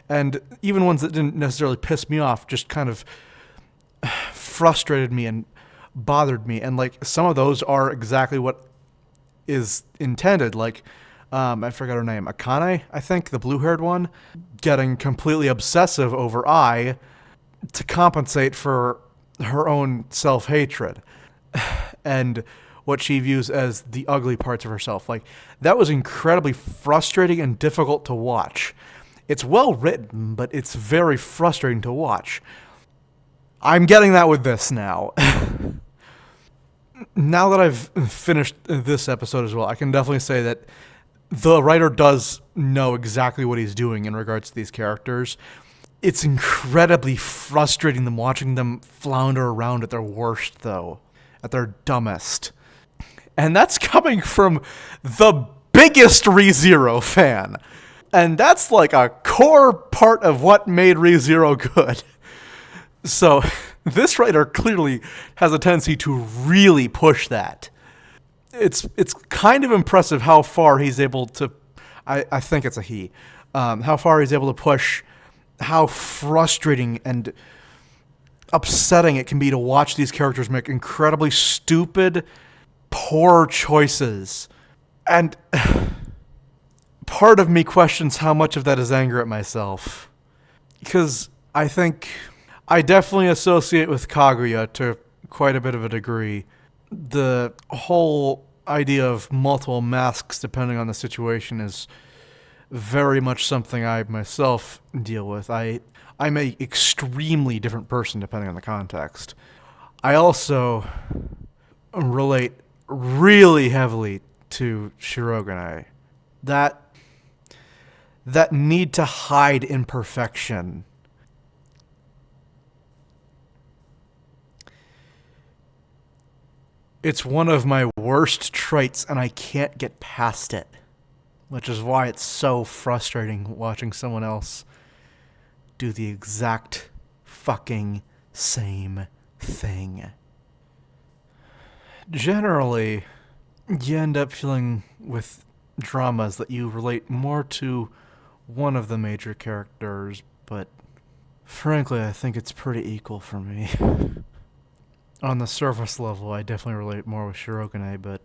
And even ones that didn't necessarily piss me off just kind of frustrated me and bothered me. And like some of those are exactly what is intended. Like, I forgot her name, Akane, I think, the blue-haired one, getting completely obsessive over Ai to compensate for her own self-hatred and what she views as the ugly parts of herself. Like, that was incredibly frustrating and difficult to watch. It's well written, but it's very frustrating to watch. I'm getting that with this now. Now that I've finished this episode as well, I can definitely say that the writer does know exactly what he's doing in regards to these characters. It's incredibly frustrating them watching them flounder around at their worst, though. At their dumbest. And that's coming from the biggest ReZero fan. And that's like a core part of what made ReZero good. So this writer clearly has a tendency to really push that. It's kind of impressive how far he's able to, I think it's a he, how far he's able to push how frustrating and upsetting it can be to watch these characters make incredibly stupid, poor choices. And part of me questions how much of that is anger at myself. Because I think I definitely associate with Kaguya to quite a bit of a degree. The whole idea of multiple masks depending on the situation is very much something I myself deal with. I'm an extremely different person depending on the context. I also relate really heavily to Shirogane. That need to hide imperfection. It's one of my worst traits, and I can't get past it. Which is why it's so frustrating watching someone else do the exact fucking same thing. Generally, you end up feeling with dramas that you relate more to one of the major characters, but frankly, I think it's pretty equal for me. On the surface level, I definitely relate more with Shirogane, but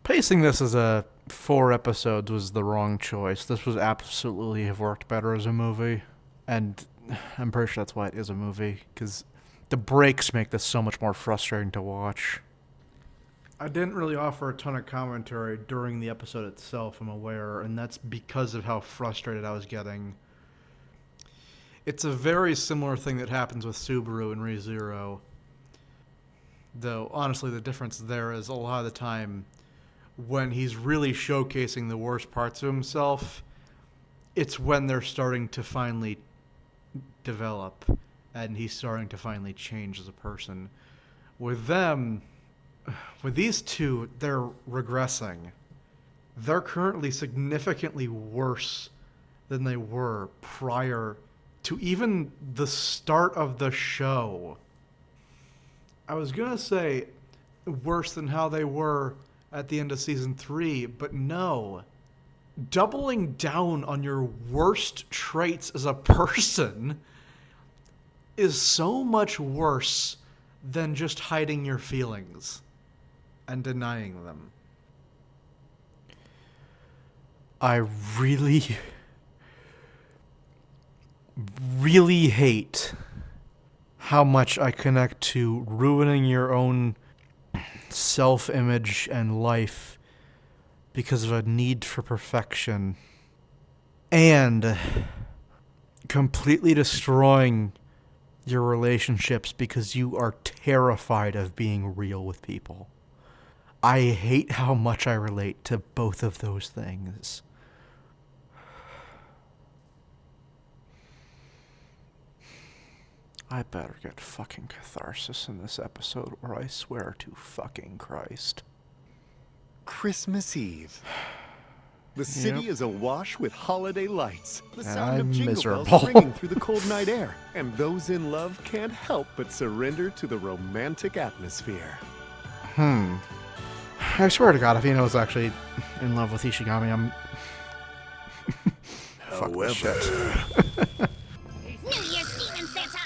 pacing this as a 4 episodes was the wrong choice. This would absolutely have worked better as a movie, and I'm pretty sure that's why it is a movie, because the breaks make this so much more frustrating to watch. I didn't really offer a ton of commentary during the episode itself, I'm aware, and that's because of how frustrated I was getting. It's a very similar thing that happens with Subaru in ReZero, though honestly the difference there is a lot of the time when he's really showcasing the worst parts of himself, it's when they're starting to finally develop and he's starting to finally change as a person. With these two, they're regressing. They're currently significantly worse than they were prior to even the start of the show. I was gonna say worse than how they were at the end of season 3, but no. Doubling down on your worst traits as a person is so much worse than just hiding your feelings and denying them. I really hate how much I connect to ruining your own self-image and life because of a need for perfection and completely destroying your relationships because you are terrified of being real with people. I hate how much I relate to both of those things. I better get fucking catharsis in this episode, or I swear to fucking Christ. Christmas Eve. The city is awash with holiday lights. The sound of I'm jingle miserable. bells ringing through the cold night air. And those in love can't help but surrender to the romantic atmosphere. I swear to God, if Ino was actually in love with Ishigami, I'm... Fuck this shit. New Year's Steven Santa!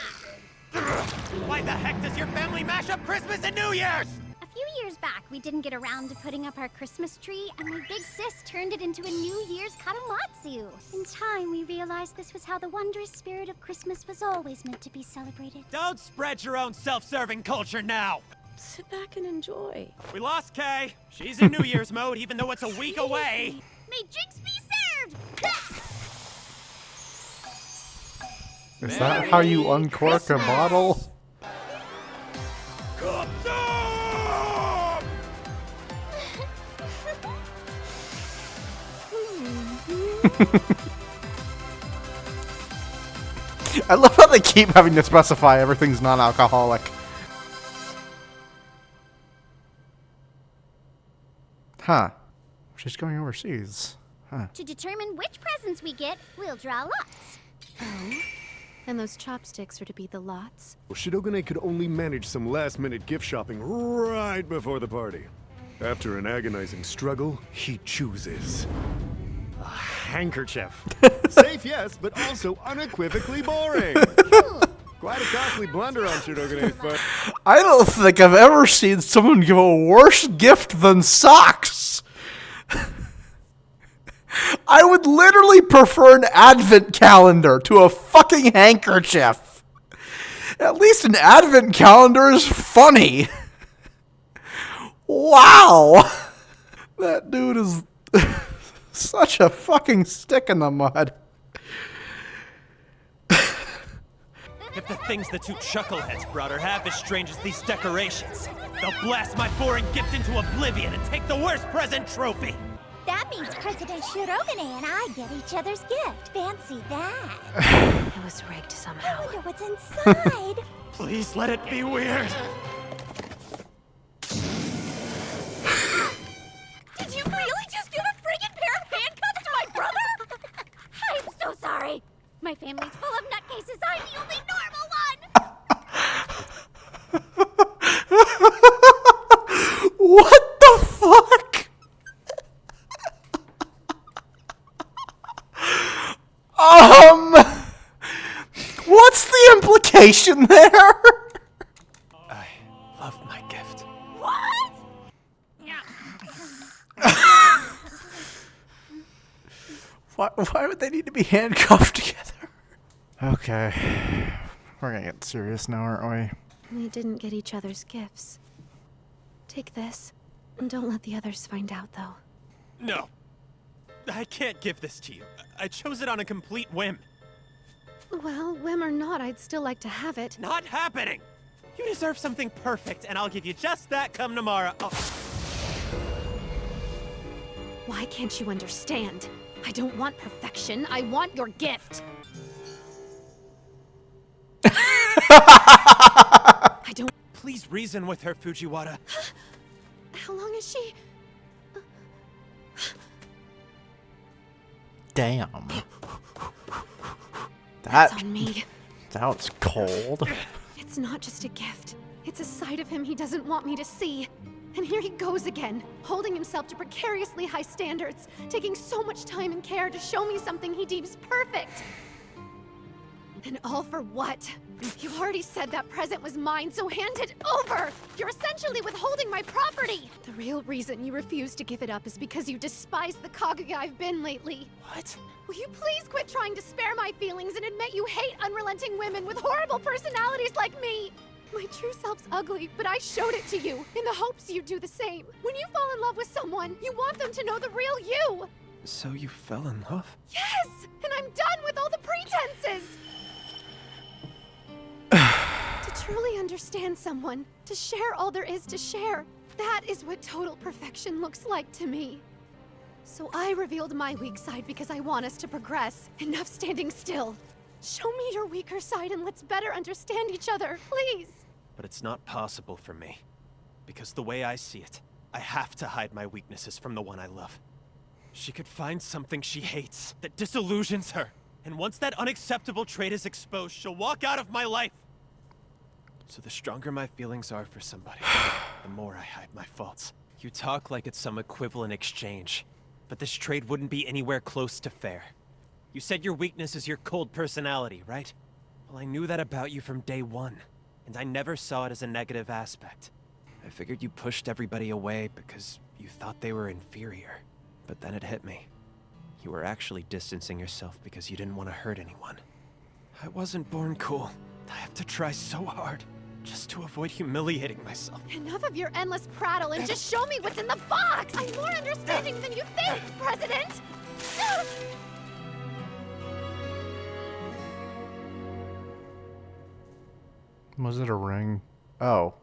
Why the heck does your family mash up Christmas and New Year's? A few years back, we didn't get around to putting up our Christmas tree, and my big sis turned it into a New Year's katamatsu. In time, we realized this was how the wondrous spirit of Christmas was always meant to be celebrated. Don't spread your own self-serving culture now. Sit back and enjoy. We lost Kay. She's in New Year's mode, even though it's a week away. May drinks be served! Is that how you uncork a bottle? I love how they keep having to specify everything's non-alcoholic. Huh. She's going overseas. Huh. To determine which presents we get, we'll draw lots. Oh? And those chopsticks are to be the lots? Well, Shidogane could only manage some last-minute gift shopping right before the party. After an agonizing struggle, he chooses a handkerchief. Safe, yes, but also unequivocally boring. Quite a costly blunder on Shidogane's part. I don't think I've ever seen someone give a worse gift than socks. I would literally prefer an advent calendar to a fucking handkerchief. At least an advent calendar is funny. Wow. That dude is such a fucking stick in the mud. If the things the two chuckleheads brought are half as strange as these decorations, they'll blast my boring gift into oblivion and take the worst present trophy. That means President Shirogane and I get each other's gift. Fancy that. It was rigged somehow. I wonder what's inside. Please let it be weird. Did you really just give a friggin' pair of handcuffs to my brother? I'm so sorry. My family's full of nutcases. I'm the only normal one. What the fuck? What's the implication there? I love my gift. What? Why would they need to be handcuffed together? Okay. We're gonna get serious now, aren't we? We didn't get each other's gifts. Take this, and don't let the others find out, though. No. I can't give this to you. I chose it on a complete whim. Well, whim or not, I'd still like to have it. Not happening! You deserve something perfect, and I'll give you just that come tomorrow. Oh. Why can't you understand? I don't want perfection. I want your gift. I don't... Please reason with her, Fujiwara. How long is she? Damn. That's on me. That was cold. It's not just a gift. It's a side of him he doesn't want me to see. And here he goes again, holding himself to precariously high standards, taking so much time and care to show me something he deems perfect. And all for what? You already said that present was mine, so hand it over! You're essentially withholding my property! The real reason you refuse to give it up is because you despise the Kaguya I've been lately. What? Will you please quit trying to spare my feelings and admit you hate unrelenting women with horrible personalities like me? My true self's ugly, but I showed it to you, in the hopes you'd do the same. When you fall in love with someone, you want them to know the real you! So you fell in love? Yes! And I'm done with all the pretenses! To truly understand someone, to share all there is to share, That is what total perfection looks like to me. So I revealed my weak side because I want us to progress. Enough standing still. Show me your weaker side and let's better understand each other, please. But it's not possible for me. Because the way I see it, I have to hide my weaknesses from the one I love. She could find something she hates that disillusions her. And once that unacceptable trait is exposed, she'll walk out of my life. So the stronger my feelings are for somebody, the more I hide my faults. You talk like it's some equivalent exchange, but this trade wouldn't be anywhere close to fair. You said your weakness is your cold personality, right? Well, I knew that about you from day one, and I never saw it as a negative aspect. I figured you pushed everybody away because you thought they were inferior. But then it hit me. You were actually distancing yourself because you didn't want to hurt anyone. I wasn't born cool. I have to try so hard just to avoid humiliating myself. Enough of your endless prattle and just show me what's in the box! I'm more understanding than you think, President! Was it a ring? Oh.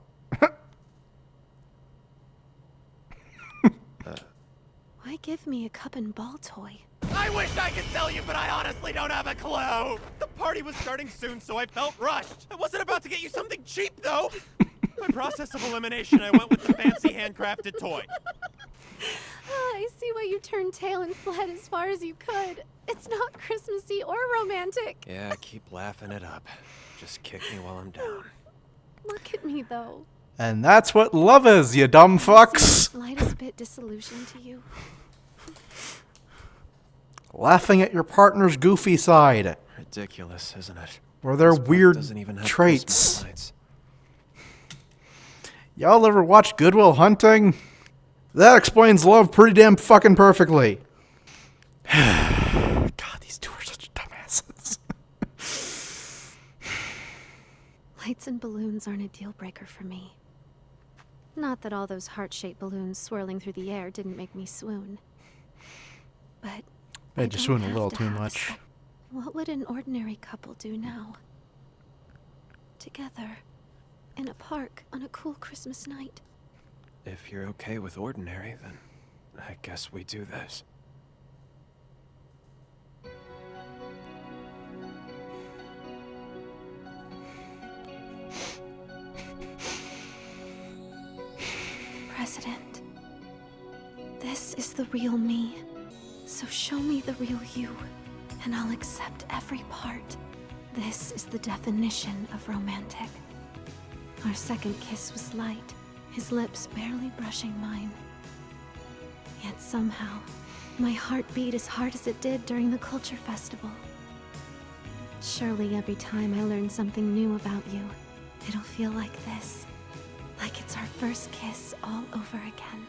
Why give me a cup and ball toy? I wish I could tell you, but I honestly don't have a clue! The party was starting soon, so I felt rushed. I wasn't about to get you something cheap, though! My process of elimination, I went with the fancy handcrafted toy. I see why you turned tail and fled as far as you could. It's not Christmassy or romantic. Yeah, keep laughing it up. Just kick me while I'm down. Look at me, though. And that's what love is, you dumb fucks. Slightest bit disillusioned to you. Laughing at your partner's goofy side. Ridiculous, isn't it? Or their This book weird doesn't even have traits. Christmas lights. Y'all ever watch Good Will Hunting? That explains love pretty damn fucking perfectly. God, these two are such dumbasses. Lights and balloons aren't a deal breaker for me. Not that all those heart-shaped balloons swirling through the air didn't make me swoon. But I just swooned a little too much. what would an ordinary couple do now? Together, in a park on a cool Christmas night. If you're okay with ordinary, then I guess we do this. President, this is the real me. So show me the real you, and I'll accept every part. This is the definition of romantic. Our second kiss was light, his lips barely brushing mine. Yet somehow, my heart beat as hard as it did during the culture festival. Surely every time I learn something new about you, it'll feel like this. Like it's our first kiss all over again.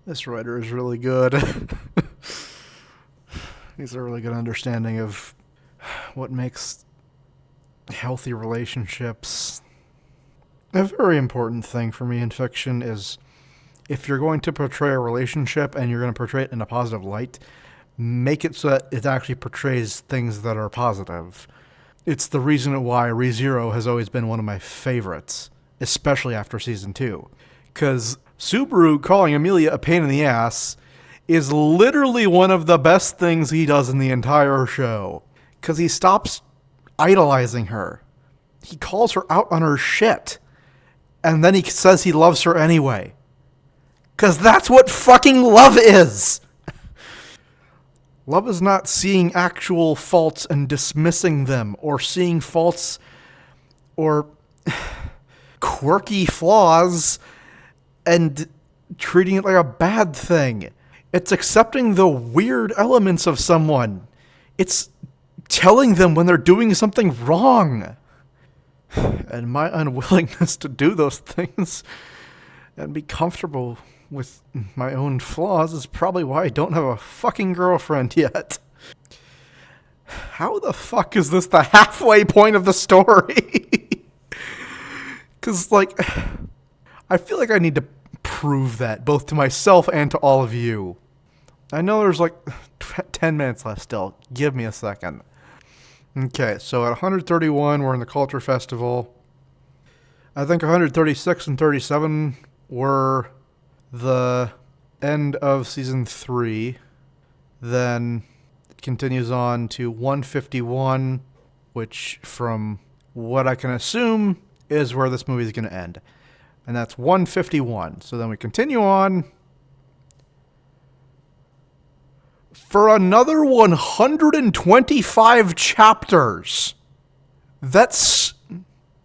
This writer is really good. He's a really good understanding of what makes healthy relationships. A very important thing for me in fiction is if you're going to portray a relationship and you're going to portray it in a positive light, make it so that it actually portrays things that are positive. It's the reason why ReZero has always been one of my favorites, especially after season 2. Because Subaru calling Amelia a pain in the ass is literally one of the best things he does in the entire show. Because he stops idolizing her. He calls her out on her shit. And then he says he loves her anyway. Because that's what fucking love is! Love is not seeing actual faults and dismissing them, or seeing faults or quirky flaws and treating it like a bad thing. It's accepting the weird elements of someone. It's telling them when they're doing something wrong. And my unwillingness to do those things and be comfortable with my own flaws is probably why I don't have a fucking girlfriend yet. How the fuck is this the halfway point of the story? Because, like, I feel like I need to prove that, both to myself and to all of you. I know there's like 10 minutes left still. Give me a second. Okay, so at 131, we're in the Culture Festival. I think 136 and 37 were the end of Season 3. Then it continues on to 151, which from what I can assume is where this movie is going to end. And that's 151. So then we continue on for another 125 chapters. That's...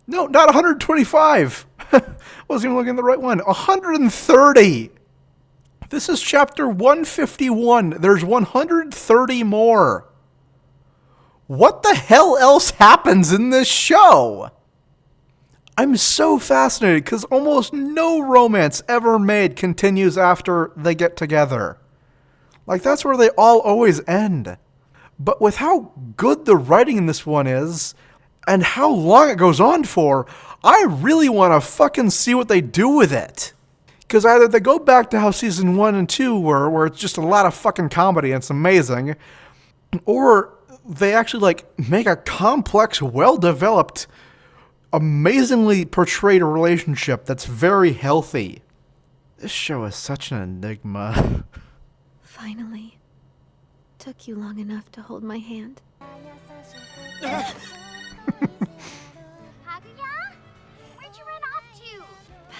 No, not 125. Wasn't even looking at the right one. 130. This is chapter 151. There's 130 more. What the hell else happens in this show? I'm so fascinated because almost no romance ever made continues after they get together. Like, that's where they all always end. But with how good the writing in this one is, and how long it goes on for, I really want to fucking see what they do with it. Because either they go back to how season 1 and 2 were, where it's just a lot of fucking comedy and it's amazing, or they actually, like, make a complex, well-developed, amazingly portrayed relationship that's very healthy. This show is such an enigma. Finally. Took you long enough to hold my hand. Kaguya? Where'd you run off to?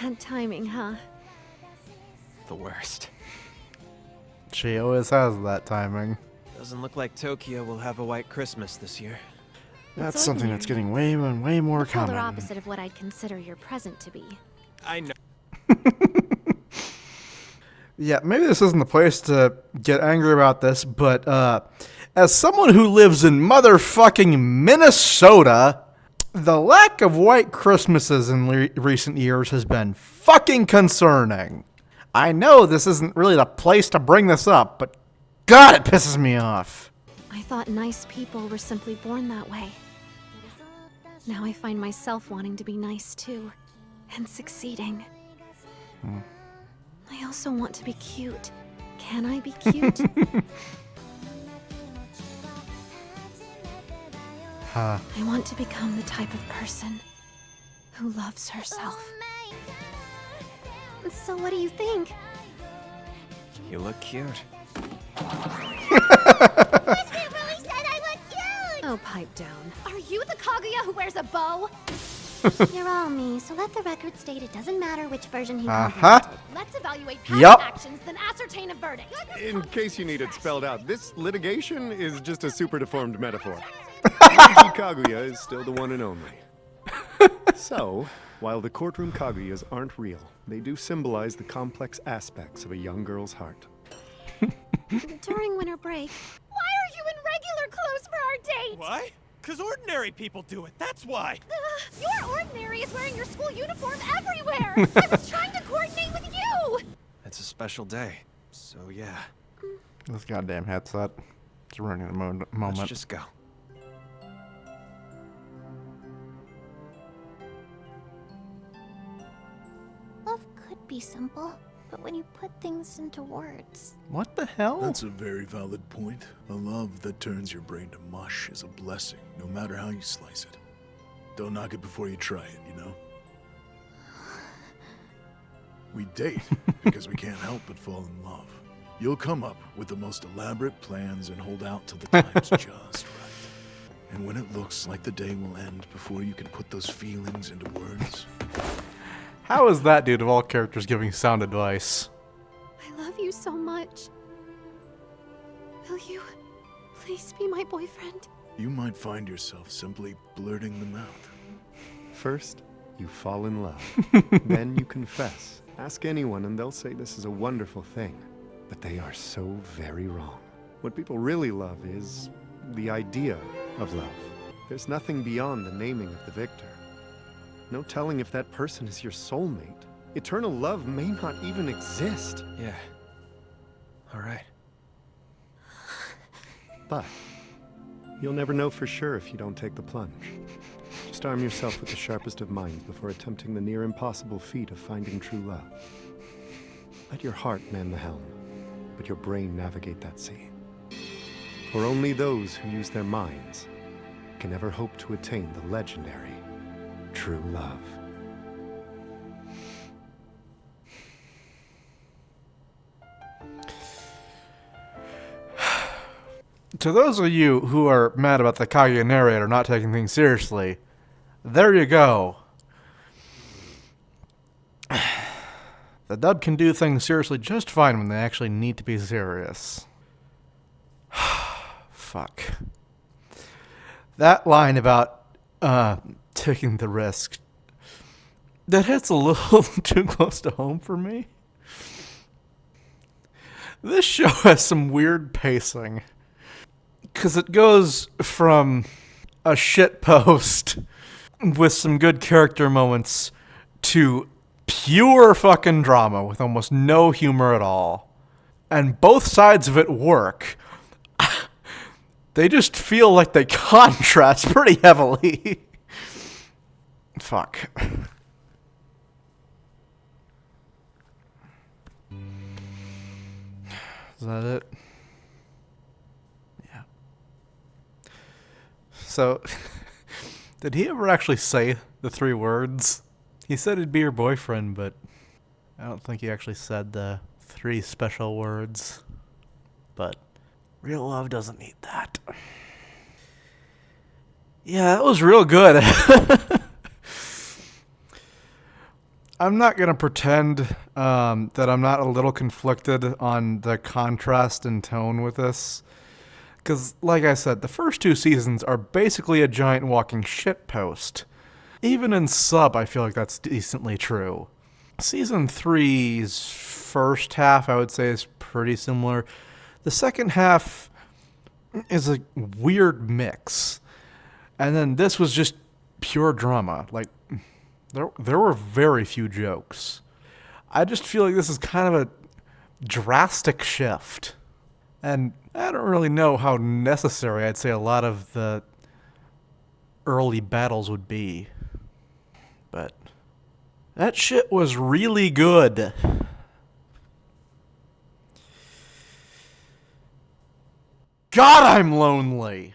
Bad timing, huh? The worst. She always has that timing. Doesn't look like Tokyo will have a white Christmas this year. That's something that's getting way more The polar common. opposite of what I'd consider your present to be. I know. Yeah, maybe this isn't the place to get angry about this, but as someone who lives in motherfucking Minnesota, the lack of white Christmases in recent years has been fucking concerning. I know this isn't really the place to bring this up, but God, it pisses me off. I thought nice people were simply born that way. Now I find myself wanting to be nice too, and succeeding. I also want to be cute. Can I be cute? I want to become the type of person who loves herself. So what do you think? You look cute. Oh, pipe down. Are you the Kaguya who wears a bow? You're all me, so let the record state it doesn't matter which version he Let's evaluate past Yup. actions, then ascertain a verdict. In case you need it spelled out, this litigation is just a super deformed metaphor. Yuji Kaguya is still the one and only. So, while the courtroom Kaguyas aren't real, they do symbolize the complex aspects of a young girl's heart. During winter break. Why are you in regular clothes for our date? Why? Because ordinary people do it, that's why. Your ordinary is wearing your school uniform everywhere. I was trying to coordinate with you. It's a special day, so yeah. This goddamn headset. It's ruining the moment. Let's just go. Love could be simple, but when you put things into words... What the hell? That's a very valid point. A love that turns your brain to mush is a blessing, no matter how you slice it. Don't knock it before you try it, you know? We date because we can't help but fall in love. You'll come up with the most elaborate plans and hold out till the time's just right. And when it looks like the day will end before you can put those feelings into words... How is that dude of all characters giving sound advice? I love you so much. Will you please be my boyfriend? You might find yourself simply blurting them out. First, you fall in love. Then you confess. Ask anyone and they'll say this is a wonderful thing. But they are so very wrong. What people really love is the idea of love. There's nothing beyond the naming of the victor. No telling if that person is your soulmate. Eternal love may not even exist. Yeah. All right. But you'll never know for sure if you don't take the plunge. Just arm yourself with the sharpest of minds before attempting the near impossible feat of finding true love. Let your heart man the helm, but your brain navigate that sea. For only those who use their minds can ever hope to attain the legendary true love. To those of you who are mad about the Kaguya narrator not taking things seriously, there you go. The dub can do things seriously just fine when they actually need to be serious. Fuck. That line about taking the risk, that hits a little too close to home for me. This show has some weird pacing. Because it goes from a shit post with some good character moments to pure fucking drama with almost no humor at all. And both sides of it work. They just feel like they contrast pretty heavily. Fuck. Is that it? So, did he ever actually say the 3 words? He said he'd be your boyfriend, but I don't think he actually said the 3 special words. But real love doesn't need that. Yeah, that was real good. I'm not going to pretend that I'm not a little conflicted on the contrast and tone with this. Because, like I said, the first 2 seasons are basically a giant walking shitpost. Even in sub, I feel like that's decently true. Season 3's first half, I would say, is pretty similar. The second half is a weird mix. And then this was just pure drama. Like, there were very few jokes. I just feel like this is kind of a drastic shift. And I don't really know how necessary I'd say a lot of the early battles would be. But that shit was really good. God, I'm lonely.